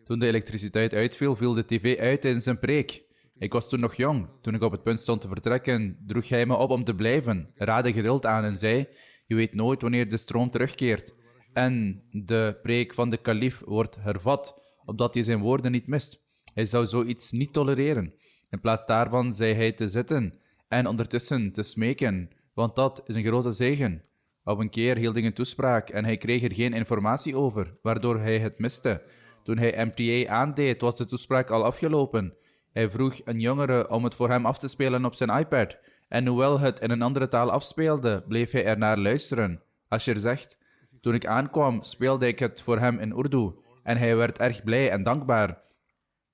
Toen de elektriciteit uitviel, viel de tv uit tijdens een preek. Ik was toen nog jong. Toen ik op het punt stond te vertrekken, droeg hij me op om te blijven, raadde geduld aan en zei: je weet nooit wanneer de stroom terugkeert. En de preek van de kalif wordt hervat, opdat hij zijn woorden niet mist. Hij zou zoiets niet tolereren. In plaats daarvan zei hij te zitten en ondertussen te smeken, want dat is een grote zegen. Op een keer hield ik een toespraak en hij kreeg er geen informatie over, waardoor hij het miste. Toen hij MTA aandeed, was de toespraak al afgelopen. Hij vroeg een jongere om het voor hem af te spelen op zijn iPad. En hoewel het in een andere taal afspeelde, bleef hij ernaar luisteren. Asher zegt: toen ik aankwam, speelde ik het voor hem in Urdu. En hij werd erg blij en dankbaar.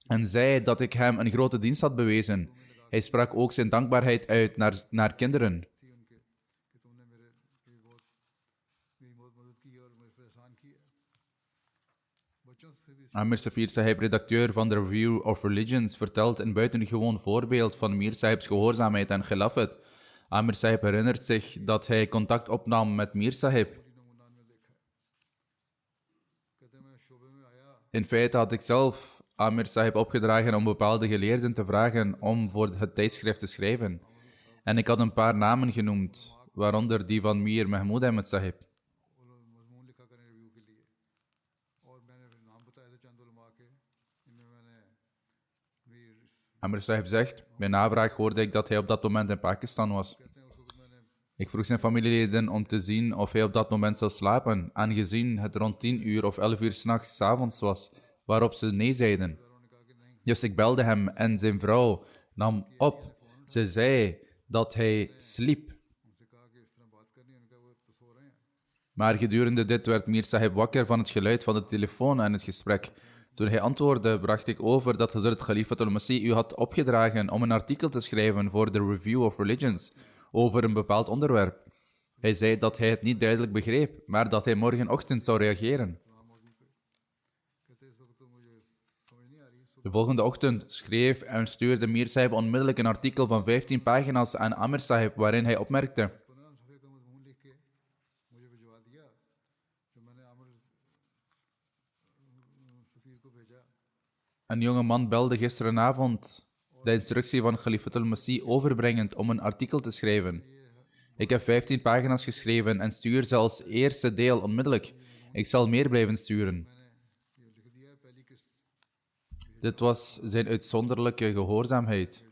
En zei dat ik hem een grote dienst had bewezen. Hij sprak ook zijn dankbaarheid uit naar kinderen. Amir Safir Sahib, redacteur van de Review of Religions, vertelt een buitengewoon voorbeeld van Mir Sahib's gehoorzaamheid en khilafat. Amir Sahib herinnert zich dat hij contact opnam met Mir Sahib. In feite had ik zelf Amir Sahib opgedragen om bepaalde geleerden te vragen om voor het tijdschrift te schrijven. En ik had een paar namen genoemd, waaronder die van Mir Mahmood Ahmed Sahib. Amir Sahib zegt: bij navraag hoorde ik dat hij op dat moment in Pakistan was. Ik vroeg zijn familieleden om te zien of hij op dat moment zou slapen, aangezien het rond 10 uur of 11 uur 's nachts 's avonds was, waarop ze nee zeiden. Dus ik belde hem en zijn vrouw nam op. Ze zei dat hij sliep. Maar gedurende dit werd Mir Sahib wakker van het geluid van de telefoon en het gesprek. Toen hij antwoordde, bracht ik over dat Hazrat Khalifat al-Masih u had opgedragen om een artikel te schrijven voor de Review of Religions over een bepaald onderwerp. Hij zei dat hij het niet duidelijk begreep, maar dat hij morgenochtend zou reageren. De volgende ochtend schreef en stuurde Mir Sahib onmiddellijk een artikel van 15 pagina's aan Amir Sahib, waarin hij opmerkte: een jonge man belde gisterenavond de instructie van Khalifat al-Masih overbrengend om een artikel te schrijven. Ik heb 15 pagina's geschreven en stuur ze als eerste deel onmiddellijk. Ik zal meer blijven sturen. Dit was zijn uitzonderlijke gehoorzaamheid.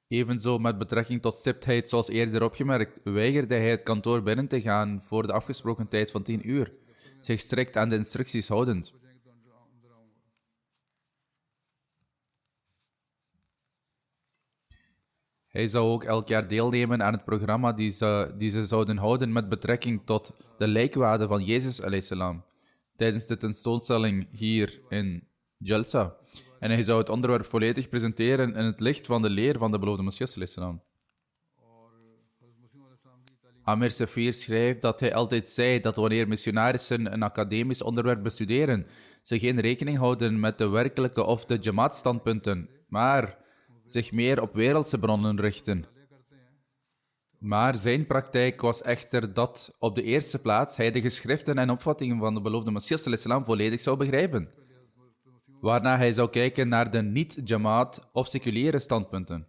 Evenzo met betrekking tot stiptheid, zoals eerder opgemerkt, weigerde hij het kantoor binnen te gaan voor de afgesproken tijd van 10 uur, zich strikt aan de instructies houdend. Hij zou ook elk jaar deelnemen aan het programma die ze zouden houden met betrekking tot de lijkwade van Jezus a.s. tijdens de tentoonstelling hier in Jalsa. En hij zou het onderwerp volledig presenteren in het licht van de leer van de beloofde Messias a.s. Amir Safir schrijft dat hij altijd zei dat wanneer missionarissen een academisch onderwerp bestuderen, ze geen rekening houden met de werkelijke of de Jamaat-standpunten, maar zich meer op wereldse bronnen richten. Maar zijn praktijk was echter dat op de eerste plaats hij de geschriften en opvattingen van de beloofde Messias al-Islam volledig zou begrijpen. waarna hij zou kijken naar de niet-Jamaat of seculiere standpunten.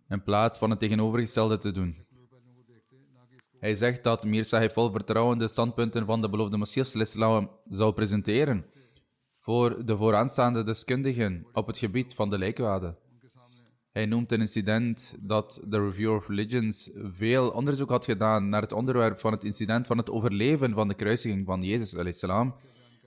In plaats van het tegenovergestelde te doen. Hij zegt dat Mir Sahib vol vertrouwen de standpunten van de beloofde Messias islam zou presenteren voor de vooraanstaande deskundigen op het gebied van de lijkwade. Hij noemt een incident dat de Review of Religions veel onderzoek had gedaan naar het onderwerp van het incident van het overleven van de kruisiging van Jezus islam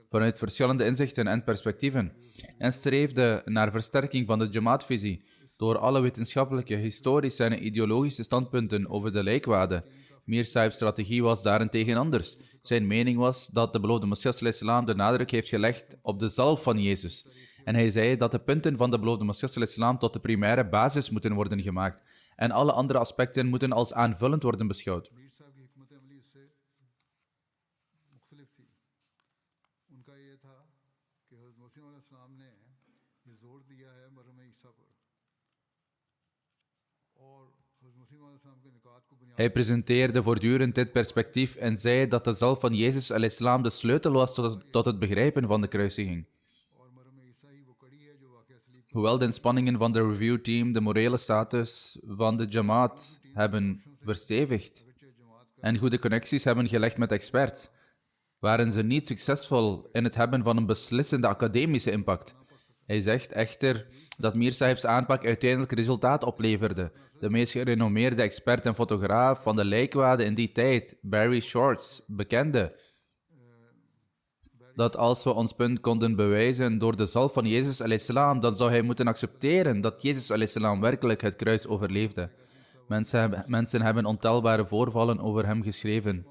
vanuit verschillende inzichten en perspectieven en streefde naar versterking van de Jamaat-visie door alle wetenschappelijke, historische en ideologische standpunten over de lijkwade. Mir Sahib's strategie was daarentegen anders. Zijn mening was dat de beloofde Messias islam de nadruk heeft gelegd op de zalf van Jezus. En hij zei dat de punten van de beloofde Messias islam tot de primaire basis moeten worden gemaakt en alle andere aspecten moeten als aanvullend worden beschouwd. Hij presenteerde voortdurend dit perspectief en zei dat de zalf van Jezus islam de sleutel was tot het begrijpen van de kruisiging. Hoewel de inspanningen van de review-team de morele status van de Jamaat hebben verstevigd en goede connecties hebben gelegd met experts, waren ze niet succesvol in het hebben van een beslissende academische impact. Hij zegt echter dat Mir Sahib's aanpak uiteindelijk resultaat opleverde. De meest gerenommeerde expert en fotograaf van de lijkwade in die tijd, Barry Shorts, bekende dat als we ons punt konden bewijzen door de zalf van Jezus islam, dan zou hij moeten accepteren dat Jezus islam werkelijk het kruis overleefde. Mensen hebben ontelbare voorvallen over hem geschreven.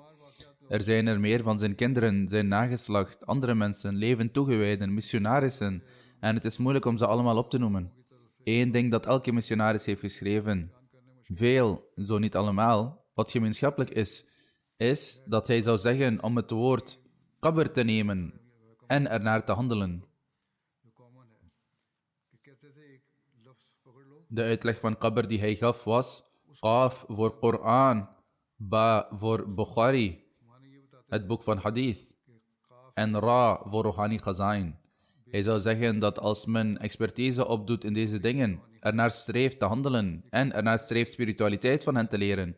Er zijn er meer van zijn kinderen, zijn nageslacht, andere mensen, leven toegewijden, missionarissen, en het is moeilijk om ze allemaal op te noemen. Eén ding dat elke missionaris heeft geschreven, veel, zo niet allemaal, wat gemeenschappelijk is dat hij zou zeggen om het woord qabr te nemen en ernaar te handelen. De uitleg van qabr die hij gaf was Qaf voor Koran, Ba voor Bukhari, het boek van Hadith, en Ra voor Rouhani Khazain. Hij zou zeggen dat als men expertise opdoet in deze dingen, ernaar streeft te handelen en ernaar streeft spiritualiteit van hen te leren,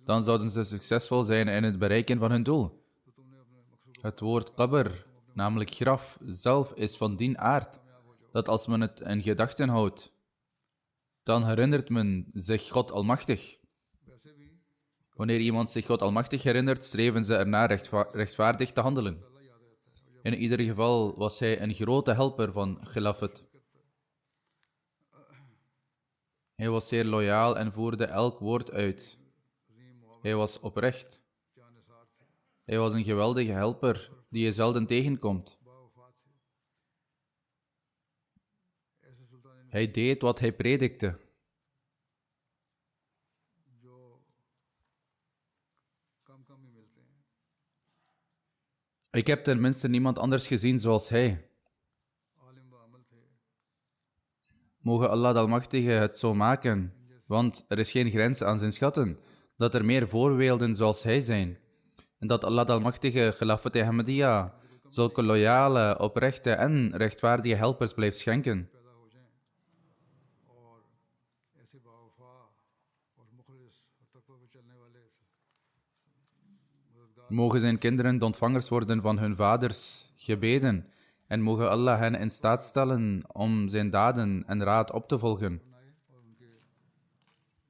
dan zouden ze succesvol zijn in het bereiken van hun doel. Het woord qabr, namelijk graf, zelf is van die aard dat als men het in gedachten houdt, dan herinnert men zich God Almachtig. Wanneer iemand zich God Almachtig herinnert, streven ze ernaar rechtvaardig te handelen. In ieder geval was hij een grote helper van Khilafat. Hij was zeer loyaal en voerde elk woord uit. Hij was oprecht. Hij was een geweldige helper die je zelden tegenkomt. Hij deed wat hij predikte. Ik heb tenminste niemand anders gezien zoals hij. Mogen Allah de Almachtige het zo maken, want er is geen grens aan zijn schatten, dat er meer voorbeelden zoals hij zijn. En dat Allah de Almachtige Khilafat Ahmadiyya zulke loyale, oprechte en rechtvaardige helpers blijft schenken. Mogen zijn kinderen de ontvangers worden van hun vaders gebeden en mogen Allah hen in staat stellen om zijn daden en raad op te volgen.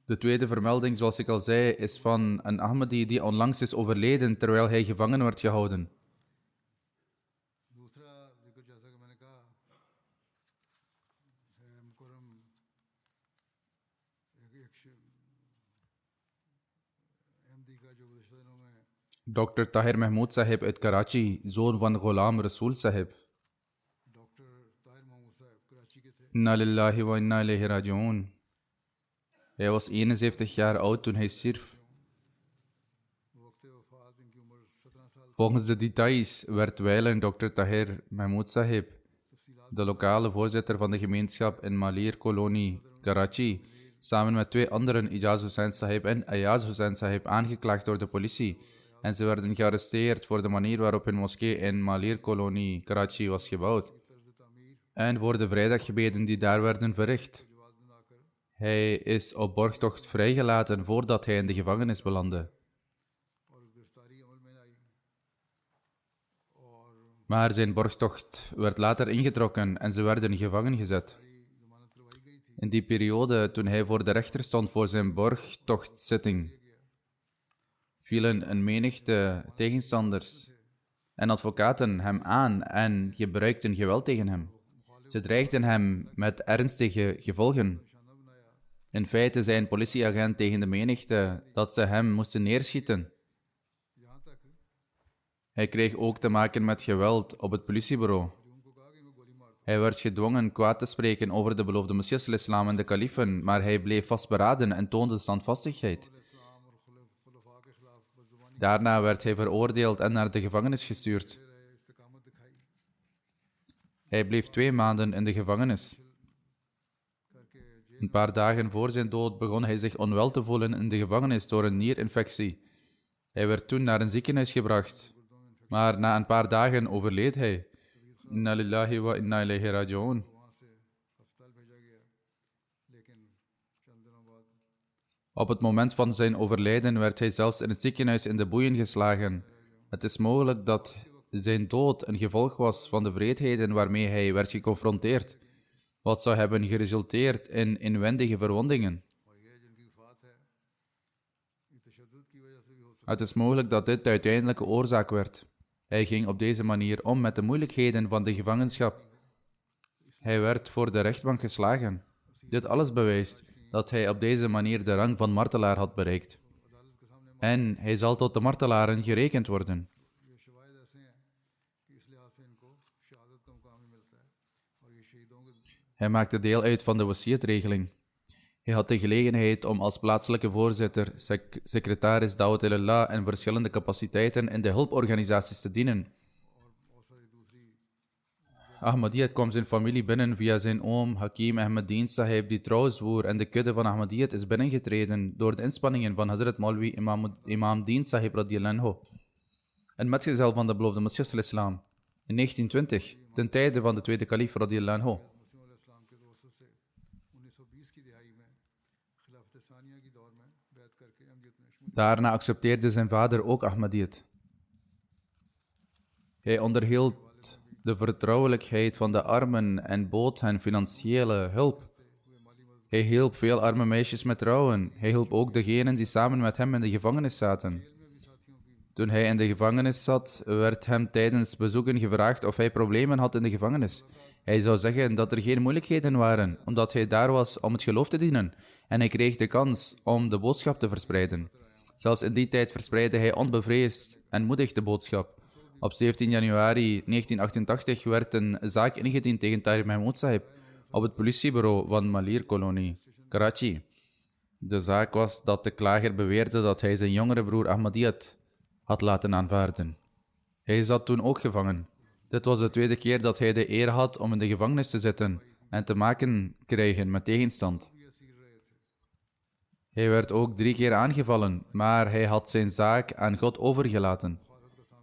De tweede vermelding, zoals ik al zei, is van een Ahmadi die onlangs is overleden terwijl hij gevangen werd gehouden. Dr. Tahir Mahmood Sahib uit Karachi, zoon van Ghulam Rasool Sahib. Inna lillahi wa inna ilayhi raji'un. Hij was 71 jaar oud toen hij stierf. Volgens de details werd wijlen Dr. Tahir Mahmood Sahib, de lokale voorzitter van de gemeenschap in Malir Kolonie, Karachi, samen met 2 anderen, Ijaz Hussain Sahib en Ayaz Hussain Sahib, aangeklaagd door de politie. En ze werden gearresteerd voor de manier waarop hun moskee in Malir-kolonie, Karachi, was gebouwd. En voor de vrijdaggebeden die daar werden verricht. Hij is op borgtocht vrijgelaten voordat hij in de gevangenis belandde. Maar zijn borgtocht werd later ingetrokken en ze werden gevangen gezet. In die periode, toen hij voor de rechter stond voor zijn borgtochtzitting, vielen een menigte tegenstanders en advocaten hem aan en gebruikten geweld tegen hem. Ze dreigden hem met ernstige gevolgen. In feite zei een politieagent tegen de menigte dat ze hem moesten neerschieten. Hij kreeg ook te maken met geweld op het politiebureau. Hij werd gedwongen kwaad te spreken over de beloofde Messias al-Islam en de kalifen, maar hij bleef vastberaden en toonde standvastigheid. Daarna werd hij veroordeeld en naar de gevangenis gestuurd. Hij bleef 2 maanden in de gevangenis. Een paar dagen voor zijn dood begon hij zich onwel te voelen in de gevangenis door een nierinfectie. Hij werd toen naar een ziekenhuis gebracht, maar na een paar dagen overleed hij. Inna lillahi wa inna ilayhi raji'un. Op het moment van zijn overlijden werd hij zelfs in het ziekenhuis in de boeien geslagen. Het is mogelijk dat zijn dood een gevolg was van de wreedheden waarmee hij werd geconfronteerd, wat zou hebben geresulteerd in inwendige verwondingen. Het is mogelijk dat dit de uiteindelijke oorzaak werd. Hij ging op deze manier om met de moeilijkheden van de gevangenschap. Hij werd voor de rechtbank geslagen. Dit alles bewijst dat hij op deze manier de rang van martelaar had bereikt. En hij zal tot de martelaren gerekend worden. Hij maakte deel uit van de wasiyat-regeling. Hij had de gelegenheid om als plaatselijke voorzitter, secretaris Dawat ilallah en verschillende capaciteiten in de hulporganisaties te dienen. Ahmadiyyat kwam zijn familie binnen via zijn oom Hakim Ahmad Sahib, die trouw zwoer, en de kudde van Ahmadiyyat is binnengetreden door de inspanningen van Hazrat Maulwi Imam Deen Sahib radiyallahu anhu, een metgezel van de beloofde Messias al-Islam, in 1920, ten tijde van de tweede kalif radiyallahu anhu. Daarna accepteerde zijn vader ook Ahmadiyyat. Hij onderhield de vertrouwelijkheid van de armen en bood hen financiële hulp. Hij hielp veel arme meisjes met trouwen. Hij hielp ook degenen die samen met hem in de gevangenis zaten. Toen hij in de gevangenis zat, werd hem tijdens bezoeken gevraagd of hij problemen had in de gevangenis. Hij zou zeggen dat er geen moeilijkheden waren, omdat hij daar was om het geloof te dienen. En hij kreeg de kans om de boodschap te verspreiden. Zelfs in die tijd verspreidde hij onbevreesd en moedig de boodschap. Op 17 januari 1988 werd een zaak ingediend tegen Tariq Mahmood Sahib op het politiebureau van Malir-kolonie, Karachi. De zaak was dat de klager beweerde dat hij zijn jongere broer Ahmadiyyat had laten aanvaarden. Hij zat toen ook gevangen. Dit was de tweede keer dat hij de eer had om in de gevangenis te zitten en te maken krijgen met tegenstand. Hij werd ook 3 keer aangevallen, maar hij had zijn zaak aan God overgelaten.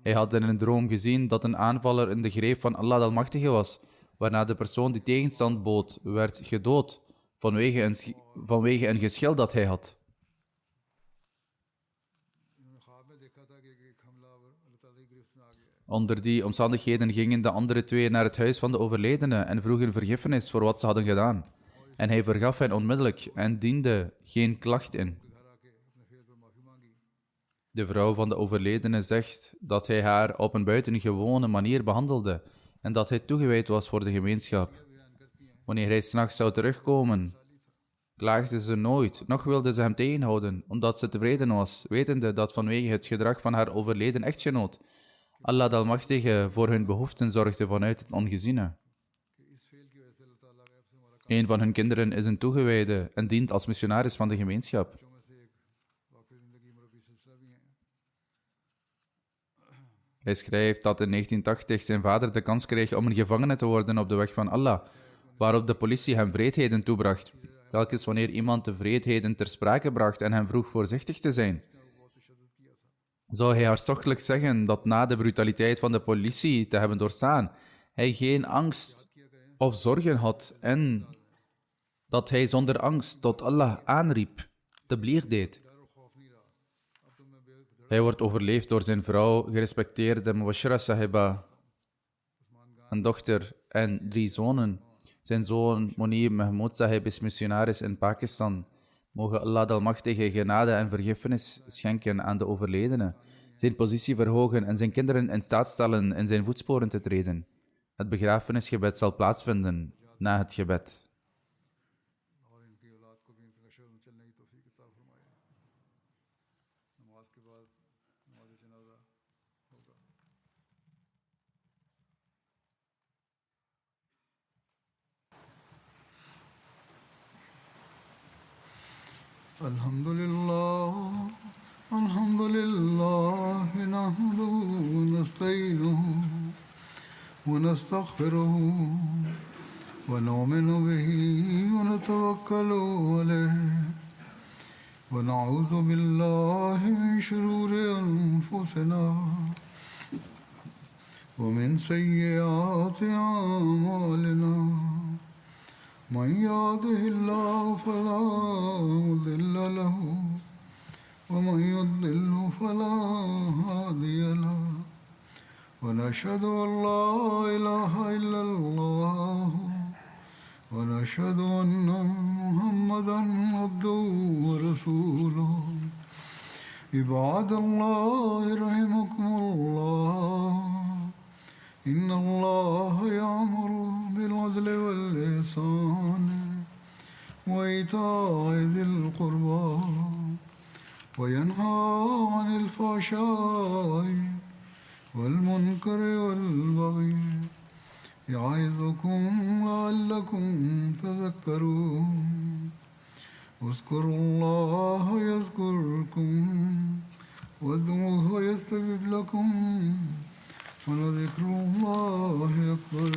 Hij had in een droom gezien dat een aanvaller in de greep van Allah de Almachtige was, waarna de persoon die tegenstand bood, werd gedood vanwege een geschil dat hij had. Onder die omstandigheden gingen de andere 2 naar het huis van de overledene en vroegen vergiffenis voor wat ze hadden gedaan. En hij vergaf hen onmiddellijk en diende geen klacht in. De vrouw van de overledene zegt dat hij haar op een buitengewone manier behandelde en dat hij toegewijd was voor de gemeenschap. Wanneer hij 's nachts zou terugkomen, klaagde ze nooit, noch wilde ze hem tegenhouden, omdat ze tevreden was, wetende dat vanwege het gedrag van haar overleden echtgenoot Allah de Almachtige voor hun behoeften zorgde vanuit het ongeziene. Een van hun kinderen is een toegewijde en dient als missionaris van de gemeenschap. Hij schrijft dat in 1980 zijn vader de kans kreeg om een gevangene te worden op de weg van Allah, waarop de politie hem wreedheden toebracht. Telkens wanneer iemand de vreedheden ter sprake bracht en hem vroeg voorzichtig te zijn, zou hij hartstochtelijk zeggen dat na de brutaliteit van de politie te hebben doorstaan, hij geen angst of zorgen had en dat hij zonder angst tot Allah aanriep, teblieg deed. Hij wordt overleefd door zijn vrouw, gerespecteerde Mubashira Sahiba, een dochter en 3 zonen. Zijn zoon Munib Mahmood Sahib is missionaris in Pakistan. Mogen Allah de Almachtige genade en vergiffenis schenken aan de overledene, zijn positie verhogen en zijn kinderen in staat stellen in zijn voetsporen te treden. Het begrafenisgebed zal plaatsvinden na het gebed. Alhamdulillah, alhamdulillah, nahmaduhu wa nasta'inuhu wa nastaghfiruhu wa nu'minu bihi wa natawakkalu alayhi wa na'udhu billahi min shururi anfusina wa min sayyiati a'malina. من يهده الله فلا مضل له ومن يضلل فلا هادي له ونشهد أن لا إله إلا الله ونشهد أن محمدا عبده ورسوله. عباد الله رحمكم الله، إن الله يأمر بالعدل والإحسان وإيتاء ذي القربى وينهى عن الفحشاء والمنكر والبغي يعظكم لعلكم تذكرون. اذكروا الله يذكركم وادعوه يستجب لكم ولذكر الله أكبر.